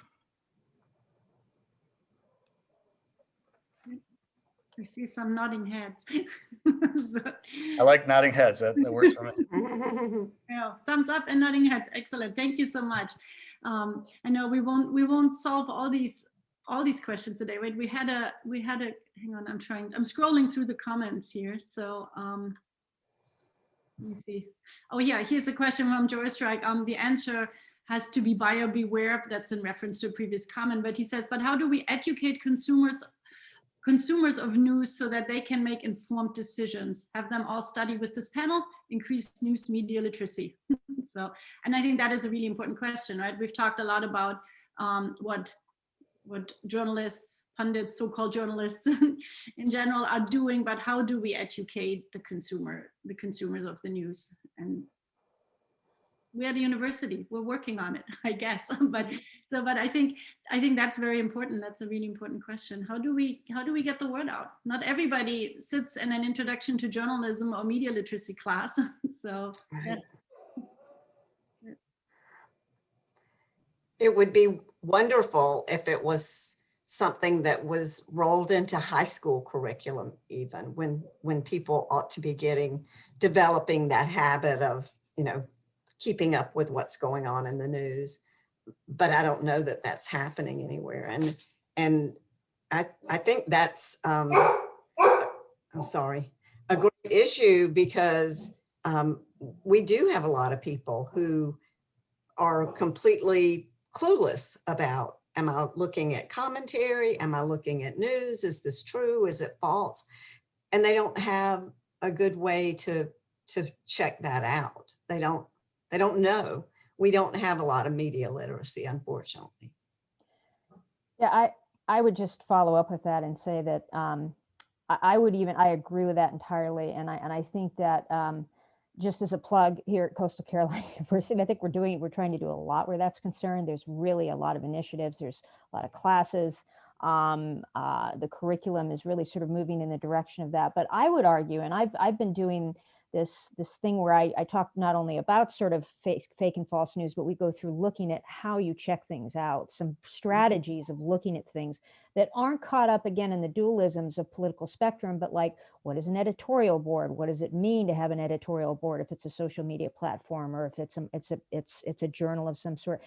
I see some nodding heads. I like nodding heads. That works for me. Yeah, thumbs up and nodding heads. Excellent. Thank you so much. I know we won't solve all these questions today. Wait, we had a hang on, I'm scrolling through the comments here. So let me see. Oh yeah, here's a question from Joyce Strike. The answer has to be buyer beware. That's in reference to a previous comment, but he says, but how do we educate consumers of news so that they can make informed decisions? Have them all study with this panel, increase news media literacy. So, and I think that is a really important question, right? We've talked a lot about what journalists, pundits, so-called journalists in general are doing, but how do we educate the consumers of the news? And we at the university, we're working on it, I guess. But I think that's very important. That's a really important question. How do we get the word out? Not everybody sits in an introduction to journalism or media literacy class. So yeah. It would be wonderful if it was something that was rolled into high school curriculum, even when people ought to be developing that habit of, keeping up with what's going on in the news. But I don't know that that's happening anywhere. And I think that's, I'm sorry, a great issue, because we do have a lot of people who are completely clueless about, am I looking at commentary? Am I looking at news? Is this true? Is it false? And they don't have a good way to check that out. They don't know. We don't have a lot of media literacy, unfortunately. Yeah, I would just follow up with that and say that I agree with that entirely, and I think that just as a plug here at Coastal Carolina University, I think we're trying to do a lot where that's concerned. There's really a lot of initiatives. There's a lot of classes. The curriculum is really sort of moving in the direction of that. But I would argue, and I've been doing this thing where I talk not only about sort of fake and false news, but we go through looking at how you check things out, some strategies of looking at things that aren't caught up again in the dualisms of political spectrum, but like, what is an editorial board? What does it mean to have an editorial board if it's a social media platform, or if it's a journal of some sort?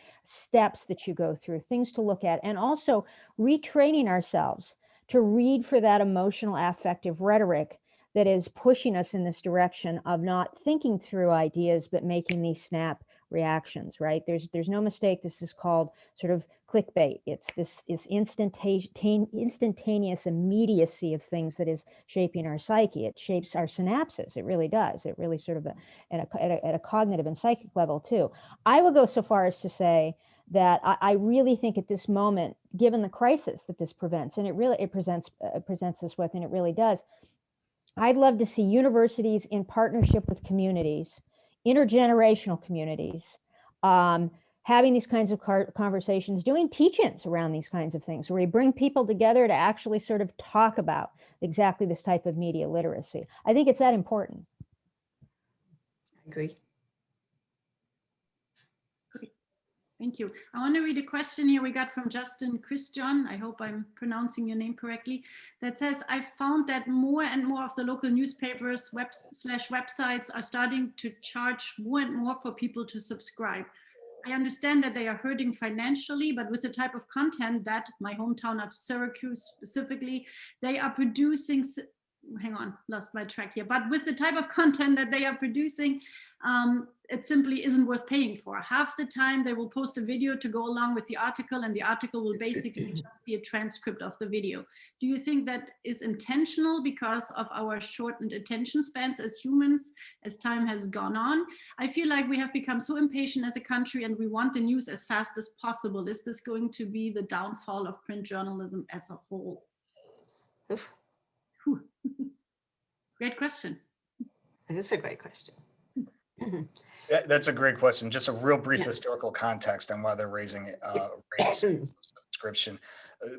Steps that you go through, things to look at, and also retraining ourselves to read for that emotional affective rhetoric that is pushing us in this direction of not thinking through ideas, but making these snap reactions, right? There's no mistake. This is called sort of clickbait. It's this is instantaneous immediacy of things that is shaping our psyche. It shapes our synapses. It really does. It really sort of at a cognitive and psychic level too. I would go so far as to say that I really think at this moment, given the crisis that this presents us with, and it really does, I'd love to see universities in partnership with communities, intergenerational communities, having these kinds of conversations, doing teach-ins around these kinds of things, where we bring people together to actually sort of talk about exactly this type of media literacy. I think it's that important. I agree. Thank you. I want to read a question here we got from Justin Christian. I hope I'm pronouncing your name correctly. That says, I found that more and more of the local newspapers websites are starting to charge more and more for people to subscribe. I understand that they are hurting financially, but with the type of content that my hometown of Syracuse specifically, they are producing, hang on, lost my track here, but with the type of content that they are producing, it simply isn't worth paying for. Half the time they will post a video to go along with the article, and the article will basically just be a transcript of the video. Do you think that is intentional because of our shortened attention spans as humans, as time has gone on? I feel like we have become so impatient as a country, and we want the news as fast as possible. Is this going to be the downfall of print journalism as a whole? Great question. It is a great question. That's a great question. Just a real brief historical context on why they're raising subscription.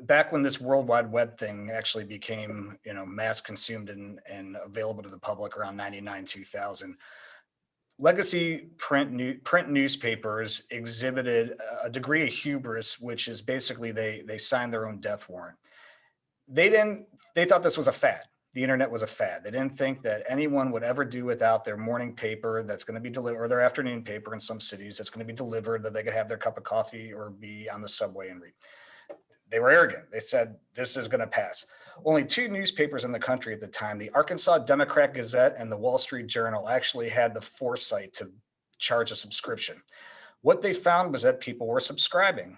Back when this World Wide Web thing actually became, mass consumed and available to the public around 99, 2000, legacy print newspapers exhibited a degree of hubris, which is basically they signed their own death warrant. They thought this was a fad. The internet was a fad. They didn't think that anyone would ever do without their morning paper that's going to be delivered, or their afternoon paper in some cities that's going to be delivered, that they could have their cup of coffee or be on the subway and read. They were arrogant. They said, this is going to pass. Only two newspapers in the country at the time, the Arkansas Democrat-Gazette and the Wall Street Journal, actually had the foresight to charge a subscription. What they found was that people were subscribing,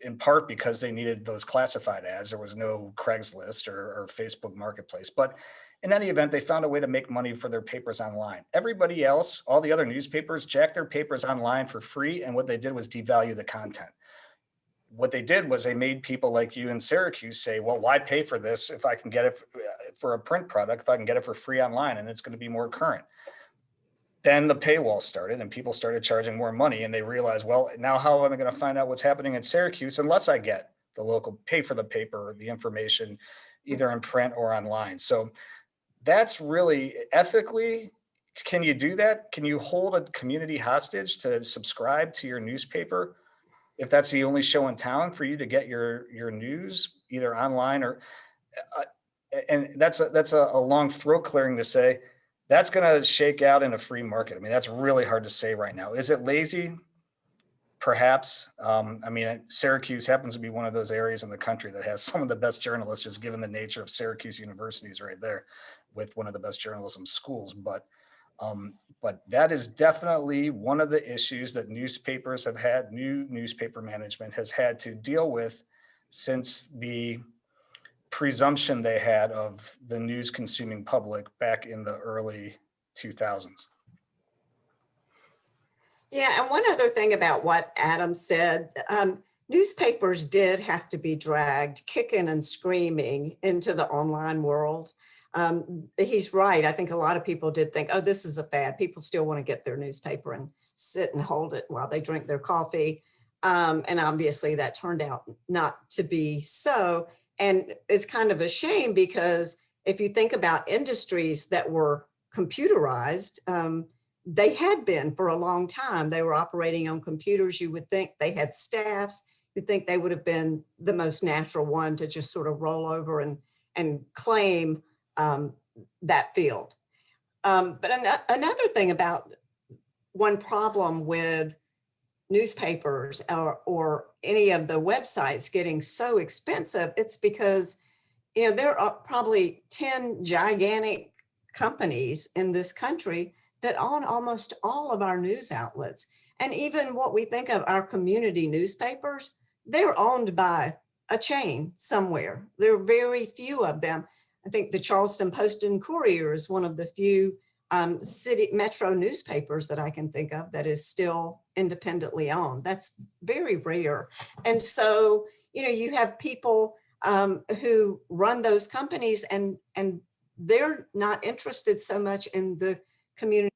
in part because they needed those classified ads. There was no Craigslist or Facebook Marketplace. But in any event, they found a way to make money for their papers online. Everybody else, all the other newspapers, jacked their papers online for free. And what they did was devalue the content. What they did was they made people like you in Syracuse say, well, why pay for this if I can get it for a print product, if I can get it for free online and it's going to be more current? Then the paywall started and people started charging more money, and they realized, well, now how am I going to find out what's happening in Syracuse unless I get the local, pay for the paper, the information, either in print or online? So that's really ethically, can you do that? Can you hold a community hostage to subscribe to your newspaper? if that's the only show in town for you to get your news, either online or, and that's a long throat clearing to say, that's going to shake out in a free market. I mean, that's really hard to say right now. Is it lazy? Perhaps. I mean, Syracuse happens to be one of those areas in the country that has some of the best journalists, just given the nature of Syracuse University's right there with one of the best journalism schools. But that is definitely one of the issues that newspapers have had, new newspaper management has had to deal with since the presumption they had of the news consuming public back in the early 2000s. Yeah, and one other thing about what Adam said, newspapers did have to be dragged kicking and screaming into the online world. He's right. I think a lot of people did think, oh, this is a fad. People still want to get their newspaper and sit and hold it while they drink their coffee. And obviously that turned out not to be so. And it's kind of a shame because if you think about industries that were computerized, they had been for a long time. They were operating on computers. You would think they had staffs. You'd think they would have been the most natural one to just sort of roll over and claim that field. But another thing about one problem with newspapers or any of the websites getting so expensive, it's because, there are probably 10 gigantic companies in this country that own almost all of our news outlets. And even what we think of our community newspapers, they're owned by a chain somewhere. There are very few of them. I think the Charleston Post and Courier is one of the few city metro newspapers that I can think of that is still independently owned. That's very rare. And so, you have people who run those companies and they're not interested so much in the community.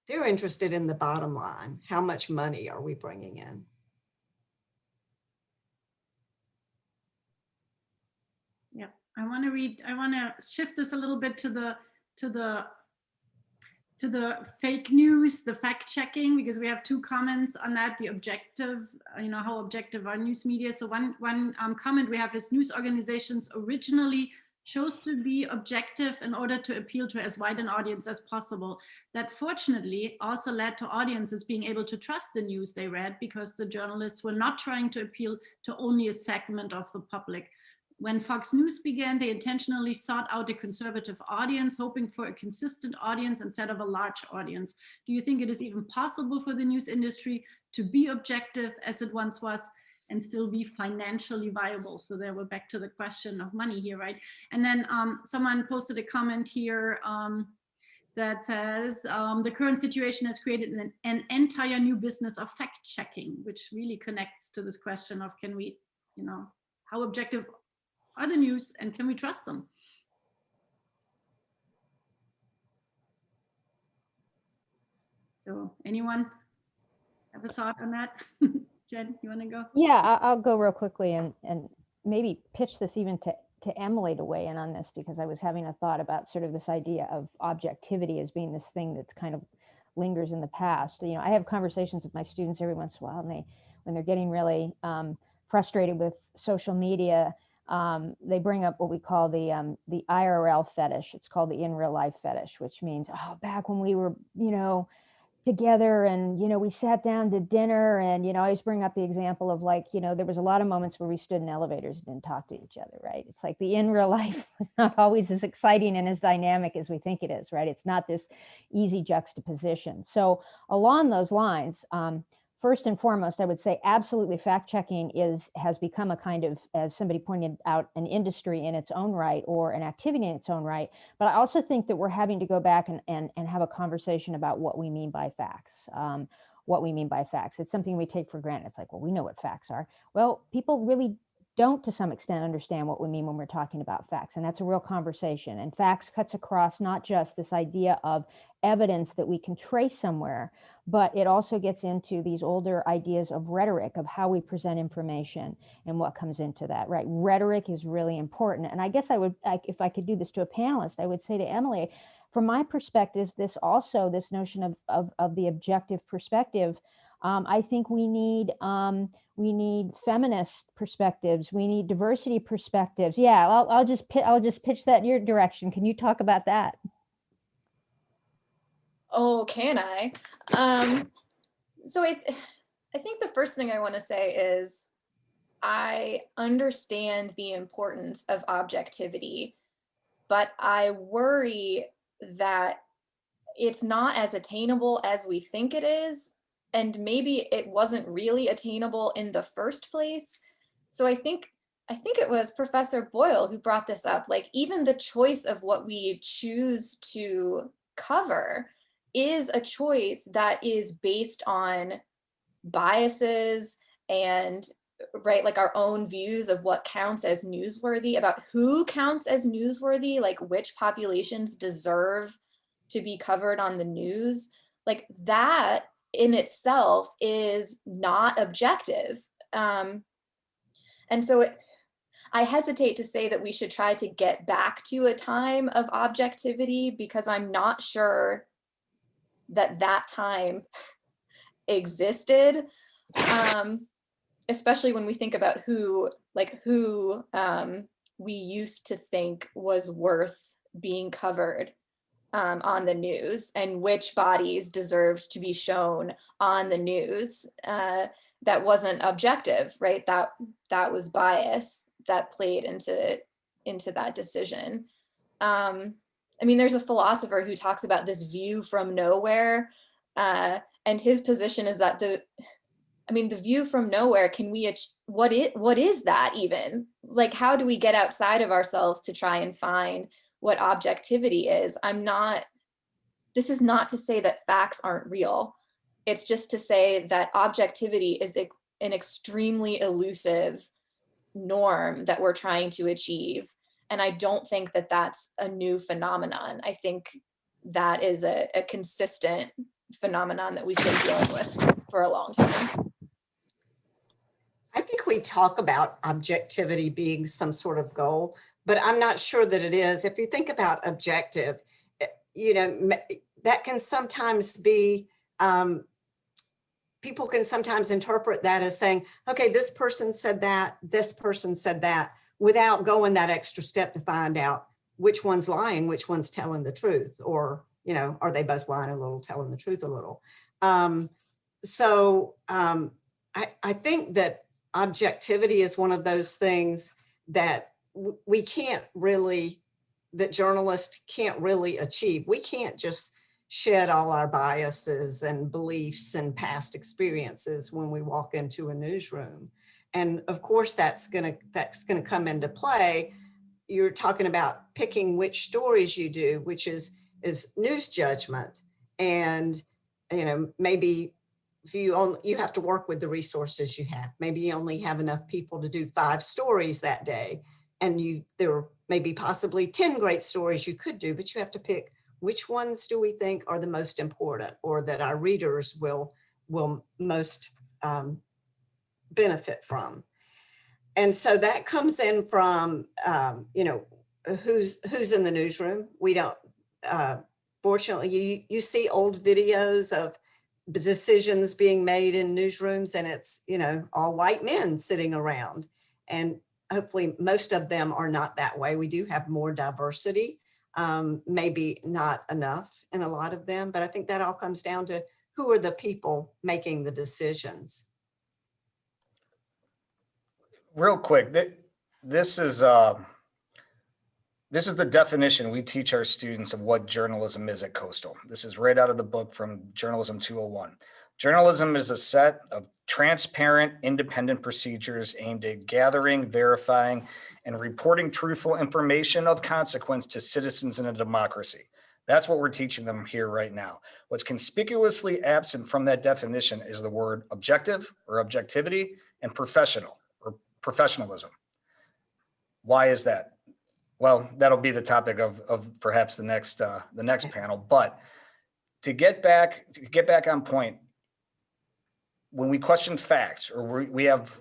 They're interested in the bottom line. How much money are we bringing in? Yeah, I want to shift this a little bit to the fake news, the fact checking, because we have two comments on that. The objective, how objective are news media? So one comment we have is news organizations originally chose to be objective in order to appeal to as wide an audience as possible. That fortunately also led to audiences being able to trust the news they read because the journalists were not trying to appeal to only a segment of the public. When Fox News began, they intentionally sought out a conservative audience, hoping for a consistent audience instead of a large audience. Do you think it is even possible for the news industry to be objective as it once was and still be financially viable? So there we're back to the question of money here, right? And then someone posted a comment here that says, the current situation has created an entire new business of fact checking, which really connects to this question of can we, how objective are the news and can we trust them? So anyone have a thought on that? Jen, you want to go? Yeah, I'll go real quickly and maybe pitch this even to Emily to weigh in on this, because I was having a thought about sort of this idea of objectivity as being this thing that's kind of lingers in the past. I have conversations with my students every once in a while, and when they're getting really frustrated with social media, they bring up what we call the IRL fetish. It's called the in real life fetish, which means, oh, back when we were, together and, we sat down to dinner and, I always bring up the example of like, there was a lot of moments where we stood in elevators and didn't talk to each other, right? It's like the in real life is not always as exciting and as dynamic as we think it is, right? It's not this easy juxtaposition. So along those lines, first and foremost, I would say absolutely fact checking has become a kind of, as somebody pointed out, an industry in its own right or an activity in its own right. But I also think that we're having to go back and have a conversation about what we mean by facts. It's something we take for granted. It's like, well, we know what facts are. Well, people really don't to some extent understand what we mean when we're talking about facts. And that's a real conversation. And facts cuts across not just this idea of evidence that we can trace somewhere, but it also gets into these older ideas of rhetoric, of how we present information and what comes into that, right? Rhetoric is really important. And I guess if I could do this to a panelist, I would say to Emily, from my perspective, this notion of the objective perspective I think we need feminist perspectives. We need diversity perspectives. Yeah, I'll just pitch that in your direction. Can you talk about that? Oh, can I? So I think the first thing I want to say is I understand the importance of objectivity, but I worry that it's not as attainable as we think it is, and maybe it wasn't really attainable in the first place. So I think it was Professor Boyle who brought this up. Like, even the choice of what we choose to cover is a choice that is based on biases and, right, like our own views of what counts as newsworthy, about who counts as newsworthy, like which populations deserve to be covered on the news. Like, that in itself is not objective. And so I hesitate to say that we should try to get back to a time of objectivity, because I'm not sure that that time existed, especially when we think about who we used to think was worth being covered on the news, and which bodies deserved to be shown on the news. That wasn't objective, right? That was bias that played into that decision. I mean, there's a philosopher who talks about this view from nowhere, and his position is that the view from nowhere, what is that even? Like, how do we get outside of ourselves to try and find what objectivity is? This is not to say that facts aren't real. It's just to say that objectivity is an extremely elusive norm that we're trying to achieve. And I don't think that that's a new phenomenon. I think that is a consistent phenomenon that we've been dealing with for a long time. I think we talk about objectivity being some sort of goal, but I'm not sure that it is. If you think about objective, that can sometimes be, people can sometimes interpret that as saying, okay, this person said that, this person said that, without going that extra step to find out which one's lying, which one's telling the truth, or, are they both lying a little, telling the truth a little? I think that objectivity is one of those things that that journalists can't really achieve. We can't just shed all our biases and beliefs and past experiences when we walk into a newsroom. And of course, that's gonna come into play. You're talking about picking which stories you do, which is news judgment. And maybe if you have to work with the resources you have. Maybe you only have enough people to do 5 stories that day, and there may be possibly 10 great stories you could do, but you have to pick which ones do we think are the most important, or that our readers will most benefit from. And so that comes in from who's in the newsroom. We don't fortunately you see old videos of decisions being made in newsrooms, and it's all white men sitting around, and hopefully most of them are not that way. We do have more diversity, maybe not enough in a lot of them, but I think that all comes down to who are the people making the decisions. Real quick, this is the definition we teach our students of what journalism is at Coastal. This is right out of the book from Journalism 201. Journalism is a set of transparent, independent procedures aimed at gathering, verifying, and reporting truthful information of consequence to citizens in a democracy. That's what we're teaching them here right now. What's conspicuously absent from that definition is the word objective or objectivity and professional or professionalism. Why is that? Well, that'll be the topic of perhaps the next panel. But to get back on point, when we question facts, or we have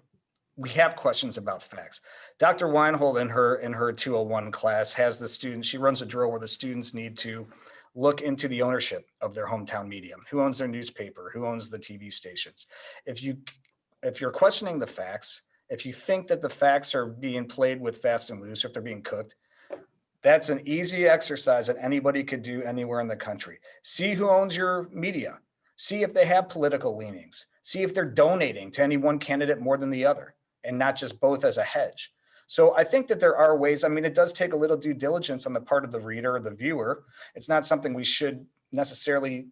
questions about facts, Dr. Weinhold in her 201 class has the students. She runs a drill where the students need to look into the ownership of their hometown medium. Who owns their newspaper? Who owns the TV stations? If you're questioning the facts, if you think that the facts are being played with fast and loose, or if they're being cooked, that's an easy exercise that anybody could do anywhere in the country. See who owns your media. See if they have political leanings. See if they're donating to any one candidate more than the other, and not just both as a hedge. So I think that there are ways. I mean, it does take a little due diligence on the part of the reader or the viewer. It's not something we should necessarily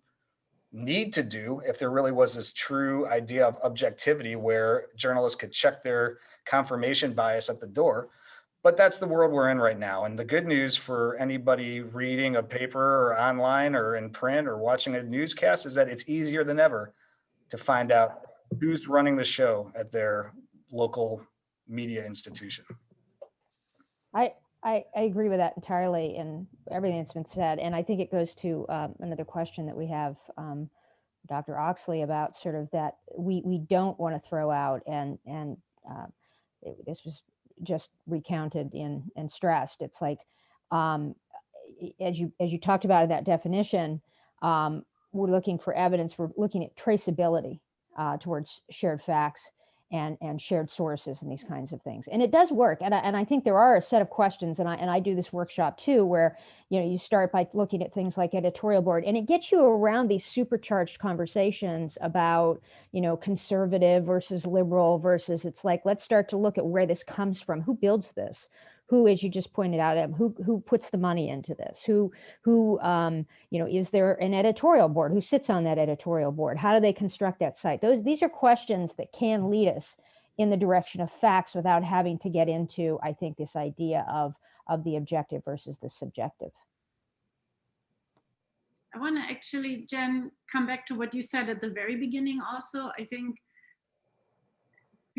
need to do if there really was this true idea of objectivity where journalists could check their confirmation bias at the door. But that's the world we're in right now. And the good news for anybody reading a paper or online or in print or watching a newscast is that it's easier than ever to find out who's running the show at their local media institution. I agree with that entirely and everything that's been said. And I think it goes to another question that we have, Dr. Oxley, about sort of that we don't want to throw out, and this was just recounted and stressed. It's like, as you talked about in that definition, we're looking for evidence. We're looking at traceability towards shared facts and shared sources and these kinds of things. And it does work. And I think there are a set of questions, and I do this workshop too, where, you know, you start by looking at things like editorial board, and it gets you around these supercharged conversations about, you know, conservative versus liberal versus, it's like, let's start to look at where this comes from. Who builds this? Who, as you just pointed out, who puts the money into this? Who you know, is there an editorial board? Who sits on that editorial board? How do they construct that site? These are questions that can lead us in the direction of facts without having to get into, I think, this idea of the objective versus the subjective. I want to actually, Jen, come back to what you said at the very beginning also. I think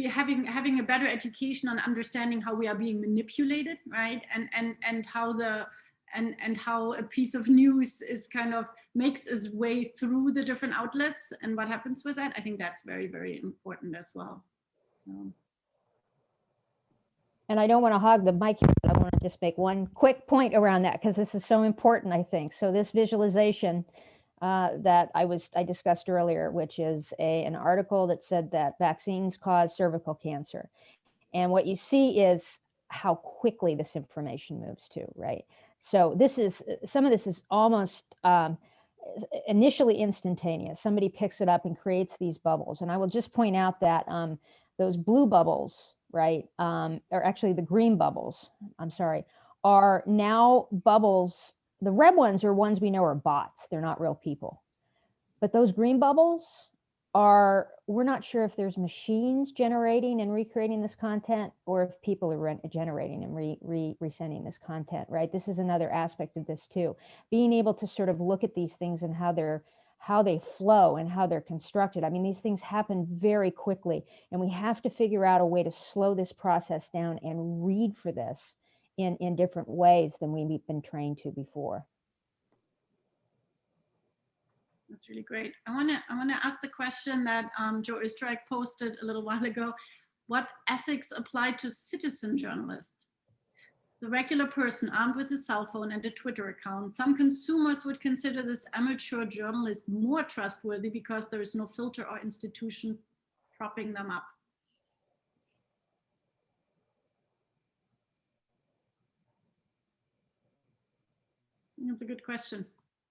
having a better education on understanding how we are being manipulated, right? And how a piece of news is kind of makes its way through the different outlets and what happens with that. I think that's very, very important as well. So. And I don't want to hog the mic here, but I want to just make one quick point around that, because this is so important, I think. So this visualization that I discussed earlier, which is an article that said that vaccines cause cervical cancer. And what you see is how quickly this information moves to, right? So some of this is almost initially instantaneous. Somebody picks it up and creates these bubbles. And I will just point out that those blue bubbles, right, or actually the green bubbles, I'm sorry, are now bubbles. The red ones are ones we know are bots. They're not real people. But those green bubbles we're not sure if there's machines generating and recreating this content, or if people are generating and resending this content, right? This is another aspect of this too. Being able to sort of look at these things and how they flow and how they're constructed. I mean, these things happen very quickly, and we have to figure out a way to slow this process down and read for this in different ways than we've been trained to before. That's really great. I want to ask the question that Joe Oesterreich posted a little while ago. What ethics apply to citizen journalists? The regular person armed with a cell phone and a Twitter account. Some consumers would consider this amateur journalist more trustworthy because there is no filter or institution propping them up. That's a good question.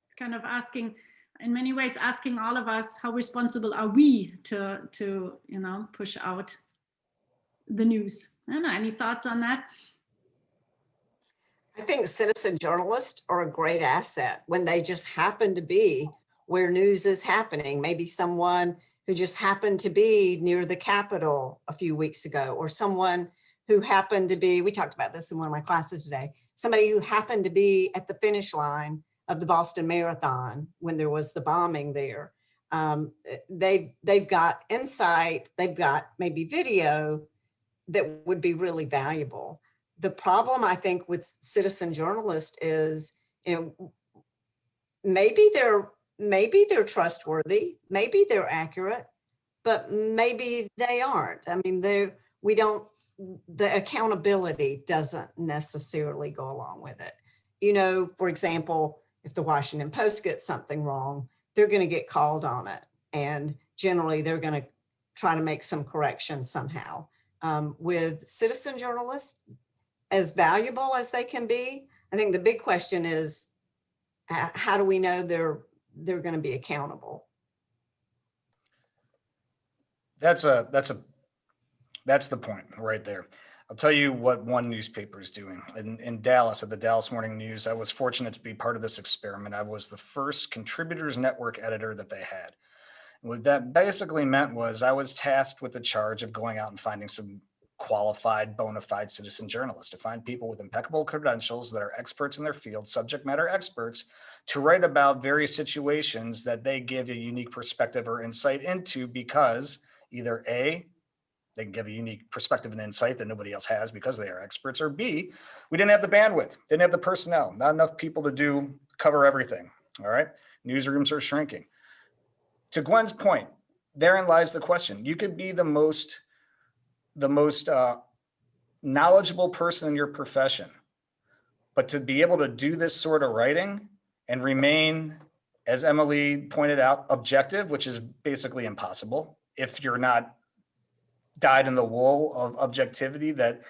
It's kind of asking, in many ways, asking all of us, how responsible are we to you know, push out the news? I don't know, any thoughts on that? I think citizen journalists are a great asset when they just happen to be where news is happening. Maybe someone who just happened to be near the Capitol a few weeks ago, or someone who happened to be, we talked about this in one of my classes today, somebody who happened to be at the finish line of the Boston Marathon when there was the bombing there. They've got insight, they've got maybe video that would be really valuable. The problem, I think, with citizen journalists is, you know, maybe they're trustworthy, maybe they're accurate, but maybe they aren't. I mean, the accountability doesn't necessarily go along with it. You know, for example, if the Washington Post gets something wrong, they're going to get called on it. And generally they're going to try to make some corrections somehow. With citizen journalists, as valuable as they can be, I think the big question is, how do we know they're going to be accountable? That's the point right there. I'll tell you what one newspaper is doing. In Dallas, at the Dallas Morning News, I was fortunate to be part of this experiment. I was the first contributors network editor that they had. And what that basically meant was I was tasked with the charge of going out and finding some qualified, bona fide citizen journalists, to find people with impeccable credentials that are experts in their field, subject matter experts, to write about various situations that they give a unique perspective or insight into, because either A, they can give a unique perspective and insight that nobody else has because they are experts, or B, we didn't have the bandwidth, didn't have the personnel, not enough people to cover everything. All right. Newsrooms are shrinking. To Gwen's point, therein lies the question. You could be the most knowledgeable person in your profession, but to be able to do this sort of writing and remain, as Emily pointed out, objective, which is basically impossible if you're not dyed in the wool of objectivity that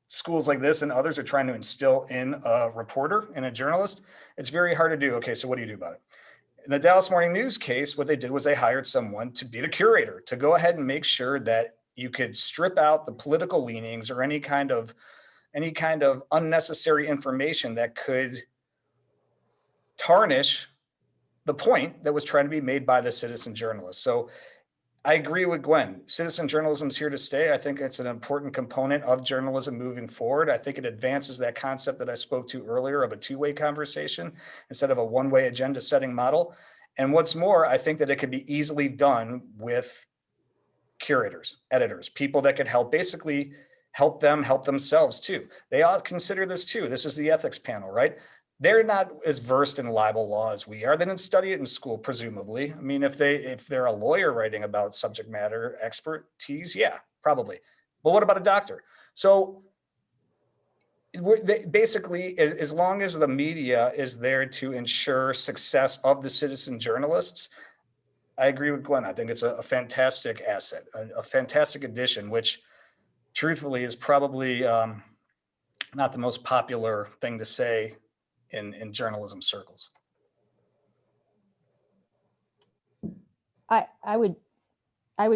schools like this and others are trying to instill in a reporter and a journalist, it's very hard to do. Okay, so what do you do about it? In the Dallas Morning News case, what they did was they hired someone to be the curator, to go ahead and make sure that you could strip out the political leanings or any kind of unnecessary information that could tarnish the point that was trying to be made by the citizen journalist. So I agree with Gwen. Citizen journalism is here to stay. I think it's an important component of journalism moving forward. I think it advances that concept that I spoke to earlier of a two-way conversation instead of a one-way agenda setting model. And what's more, I think that it could be easily done with curators, editors, people that could basically help them help themselves too. They all consider this too. This is the ethics panel, right? They're not as versed in libel law as we are. They didn't study it in school, presumably. I mean, if they're a lawyer writing about subject matter expertise, yeah, probably. But what about a doctor? So basically, as long as the media is there to ensure success of the citizen journalists, I agree with Gwen. I think it's a fantastic asset, a fantastic addition, which truthfully is probably not the most popular thing to say in journalism circles. I would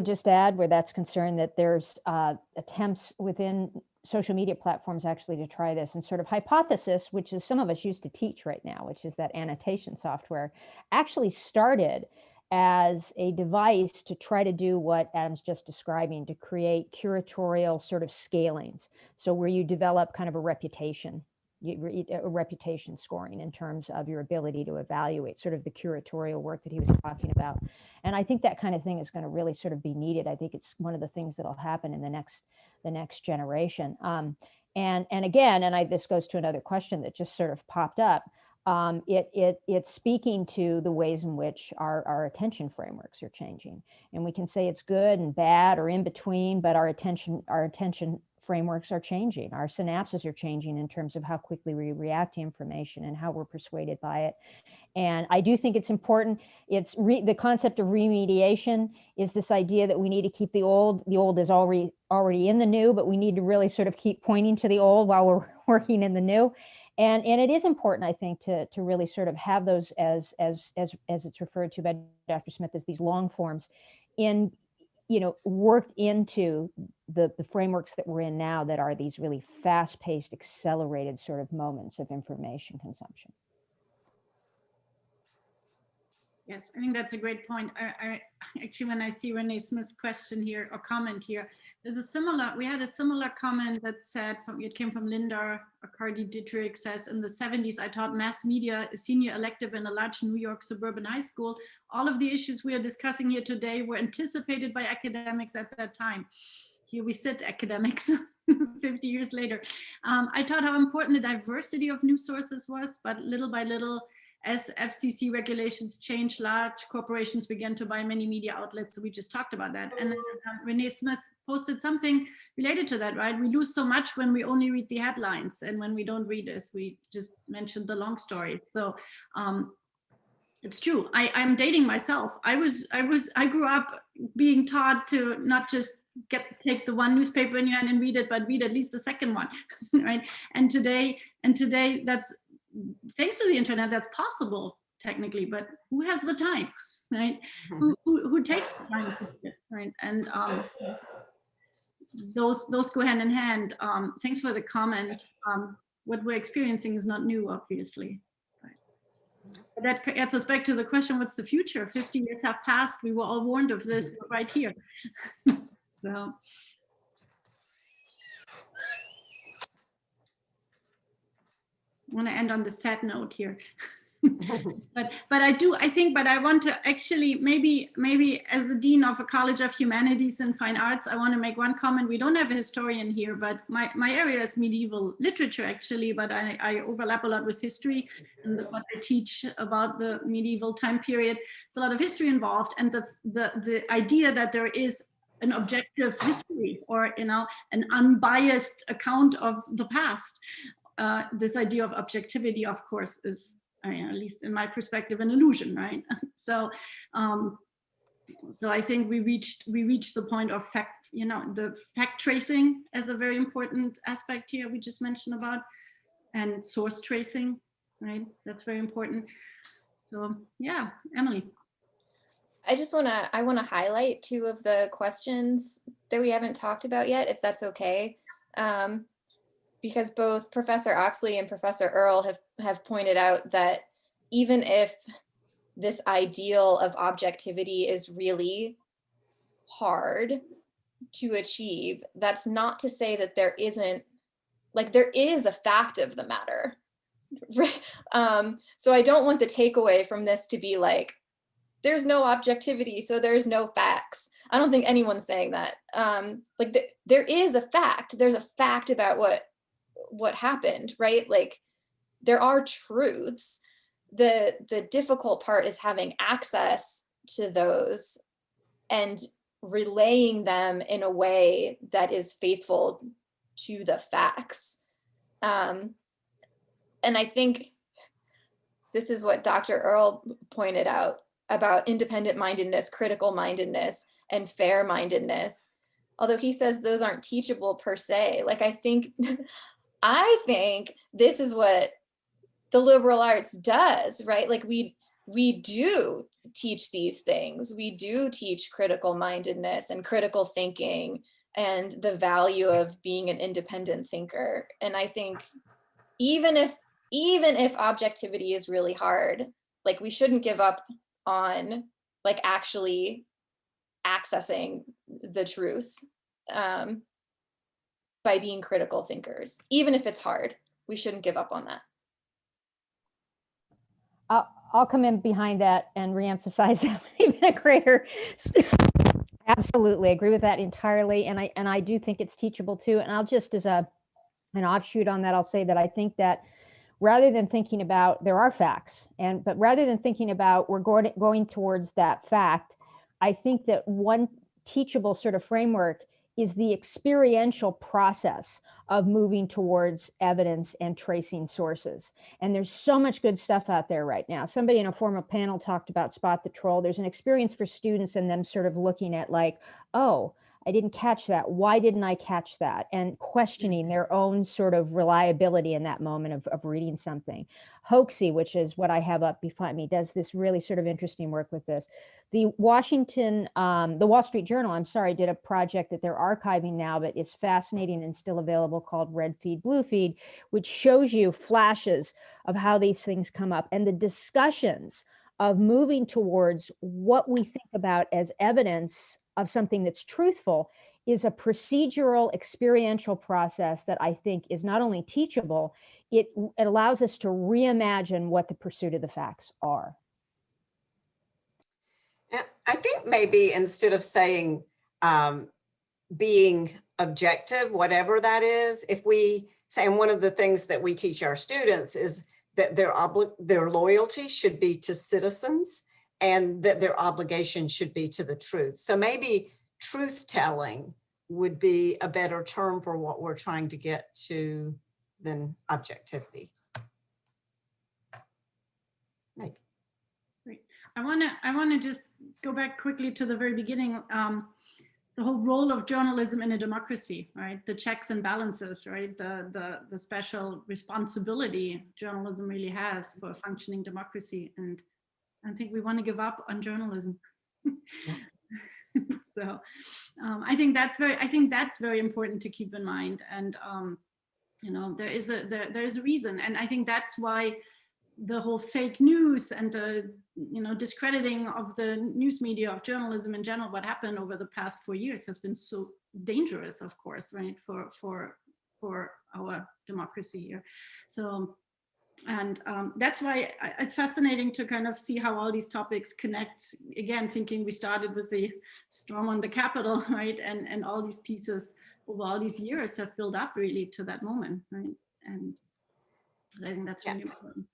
just add where that's concerned that there's attempts within social media platforms actually to try this, and sort of hypothesis, which is some of us used to teach right now, which is that annotation software actually started as a device to try to do what Adam's just describing, to create curatorial sort of scalings. So where you develop kind of a reputation scoring in terms of your ability to evaluate sort of the curatorial work that he was talking about. And I think that kind of thing is going to really sort of be needed. I think it's one of the things that'll happen in the next generation. And again, this goes to another question that just sort of popped up. It's speaking to the ways in which our attention frameworks are changing. And we can say it's good and bad or in between, but our attention frameworks are changing. Our synapses are changing in terms of how quickly we react to information and how we're persuaded by it. And I do think it's important. It's the concept of remediation is this idea that we need to keep the old. The old is already in the new, but we need to really sort of keep pointing to the old while we're working in the new. And it is important, I think, to really sort of have those as it's referred to by Dr. Smith as these long forms worked into the frameworks that we're in now, that are these really fast-paced, accelerated sort of moments of information consumption. Yes, I think that's a great point. I actually, when I see Renee Smith's question here or comment here, we had a similar comment that said, it came from Linda Cardi-Dietrich, says, in the 70s, I taught mass media, a senior elective in a large New York suburban high school. All of the issues we are discussing here today were anticipated by academics at that time. Here we sit, academics, 50 years later. I taught how important the diversity of news sources was, but little by little, as FCC regulations change, large corporations began to buy many media outlets. So we just talked about that. And then Renee Smith posted something related to that, right? We lose so much when we only read the headlines, and when we don't read this, we just mentioned the long story. So it's true. I'm dating myself. I grew up being taught to not just take the one newspaper in your hand and read it, but read at least the second one, right? And today that's, thanks to the internet, that's possible technically, but who has the time, right? Who takes the time to do it, right? And those go hand in hand. Thanks for the comment. What we're experiencing is not new, obviously. But that gets us back to the question, what's the future? 50 years have passed. We were all warned of this right here. So. I want to end on the sad note here. but I want to actually, maybe as the Dean of a College of Humanities and Fine Arts, I want to make one comment. We don't have a historian here, but my area is medieval literature actually, but I overlap a lot with history, and what I teach about the medieval time period. It's a lot of history involved, and the idea that there is an objective history, or an unbiased account of the past. This idea of objectivity, of course, is, at least in my perspective, an illusion, right? So I think we reached the point of fact, the fact tracing as a very important aspect here we just mentioned about, and source tracing, right? That's very important. So yeah, Emily. I want to highlight two of the questions that we haven't talked about yet, if that's okay. Because both Professor Oxley and Professor Earle have pointed out that even if this ideal of objectivity is really hard to achieve, that's not to say that there isn't, there is a fact of the matter. So I don't want the takeaway from this to be like, there's no objectivity, so there's no facts. I don't think anyone's saying that. There is a fact. There's a fact about what happened, right? There are truths. The difficult part is having access to those and relaying them in a way that is faithful to the facts. And I think this is what Dr. Earle pointed out about independent mindedness, critical mindedness, and fair mindedness. Although he says those aren't teachable per se. I think this is what the liberal arts does, right? We do teach these things. We do teach critical mindedness and critical thinking and the value of being an independent thinker. And I think even if objectivity is really hard, we shouldn't give up on actually accessing the truth. By being critical thinkers, even if it's hard, we shouldn't give up on that. I'll come in behind that and reemphasize that even a greater. Absolutely agree with that entirely, and I do think it's teachable too. And I'll just, as an offshoot on that, I'll say that I think that rather than thinking about, there are facts, but rather than thinking about we're going towards that fact, I think that one teachable sort of framework is the experiential process of moving towards evidence and tracing sources. And there's so much good stuff out there right now. Somebody in a former panel talked about Spot the Troll. There's an experience for students and them sort of looking at oh, I didn't catch that. Why didn't I catch that? And questioning their own sort of reliability in that moment of reading something. Hoaxy, which is what I have up behind me, does this really sort of interesting work with this. The Wall Street Journal, did a project that they're archiving now, but is fascinating and still available, called Red Feed, Blue Feed, which shows you flashes of how these things come up and the discussions of moving towards what we think about as evidence of something that's truthful is a procedural experiential process that I think is not only teachable, it allows us to reimagine what the pursuit of the facts are. I think maybe instead of saying being objective, whatever that is, if we say, and one of the things that we teach our students is that their loyalty should be to citizens and that their obligation should be to the truth. So maybe truth telling would be a better term for what we're trying to get to than objectivity. Maybe. Great. I want to just go back quickly to the very beginning. The whole role of journalism in a democracy, right? The checks and balances, right? The special responsibility journalism really has for a functioning democracy. And I think we want to give up on journalism. So I think that's very important to keep in mind. And you know, there is a reason, and I think that's why the whole fake news and the, you know, discrediting of the news media, of journalism in general, what happened over the past 4 years has been so dangerous, of course, right, for our democracy here. So, and that's why it's fascinating to kind of see how all these topics connect. Again, thinking we started with the storm on the Capitol, right, and all these pieces over all these years have built up really to that moment, right, and I think that's really important.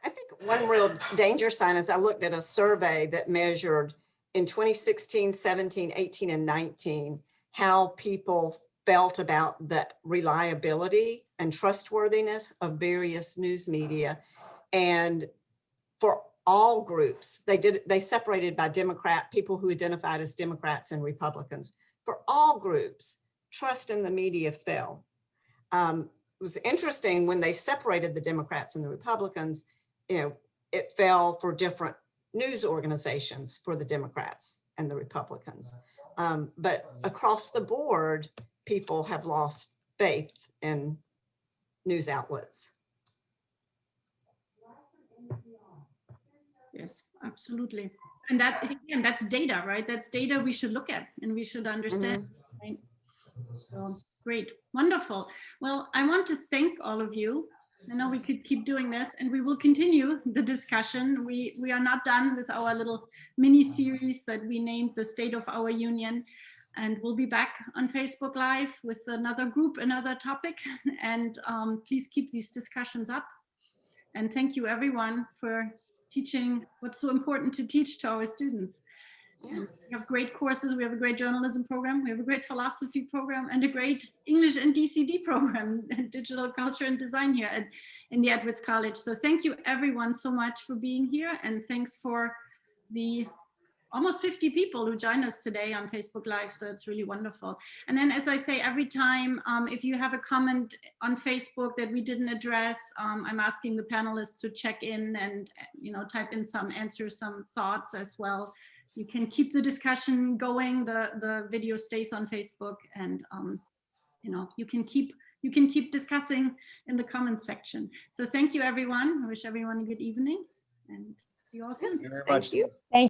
I think one real danger sign is I looked at a survey that measured in 2016, 17, 18, and 19, how people felt about the reliability and trustworthiness of various news media. And for all groups, they separated by Democrat, people who identified as Democrats and Republicans. For all groups, trust in the media fell. It was interesting when they separated the Democrats and the Republicans, you know, it fell for different news organizations for the Democrats and the Republicans. But across the board, people have lost faith in news outlets. Yes, absolutely. And that, again, that's data, right? That's data we should look at and we should understand, right? So, great, wonderful. Well, I want to thank all of you. I know we could keep doing this and we will continue the discussion. We are not done with our little mini series that we named the State of Our Union. And we'll be back on Facebook Live with another group, another topic. And please keep these discussions up. And thank you everyone for teaching what's so important to teach to our students. And we have great courses. We have a great journalism program. We have a great philosophy program and a great English and DCD program, digital culture and design here in the Edwards College. So thank you everyone so much for being here. And thanks for the almost 50 people who joined us today on Facebook Live. So it's really wonderful. And then, as I say every time, if you have a comment on Facebook that we didn't address, I'm asking the panelists to check in and, you know, type in some answers, some thoughts as well. You can keep the discussion going. The video stays on Facebook, and you know, you can keep discussing in the comment section. So thank you everyone. I wish everyone a good evening and see you all soon. Thank you very much. Thank you.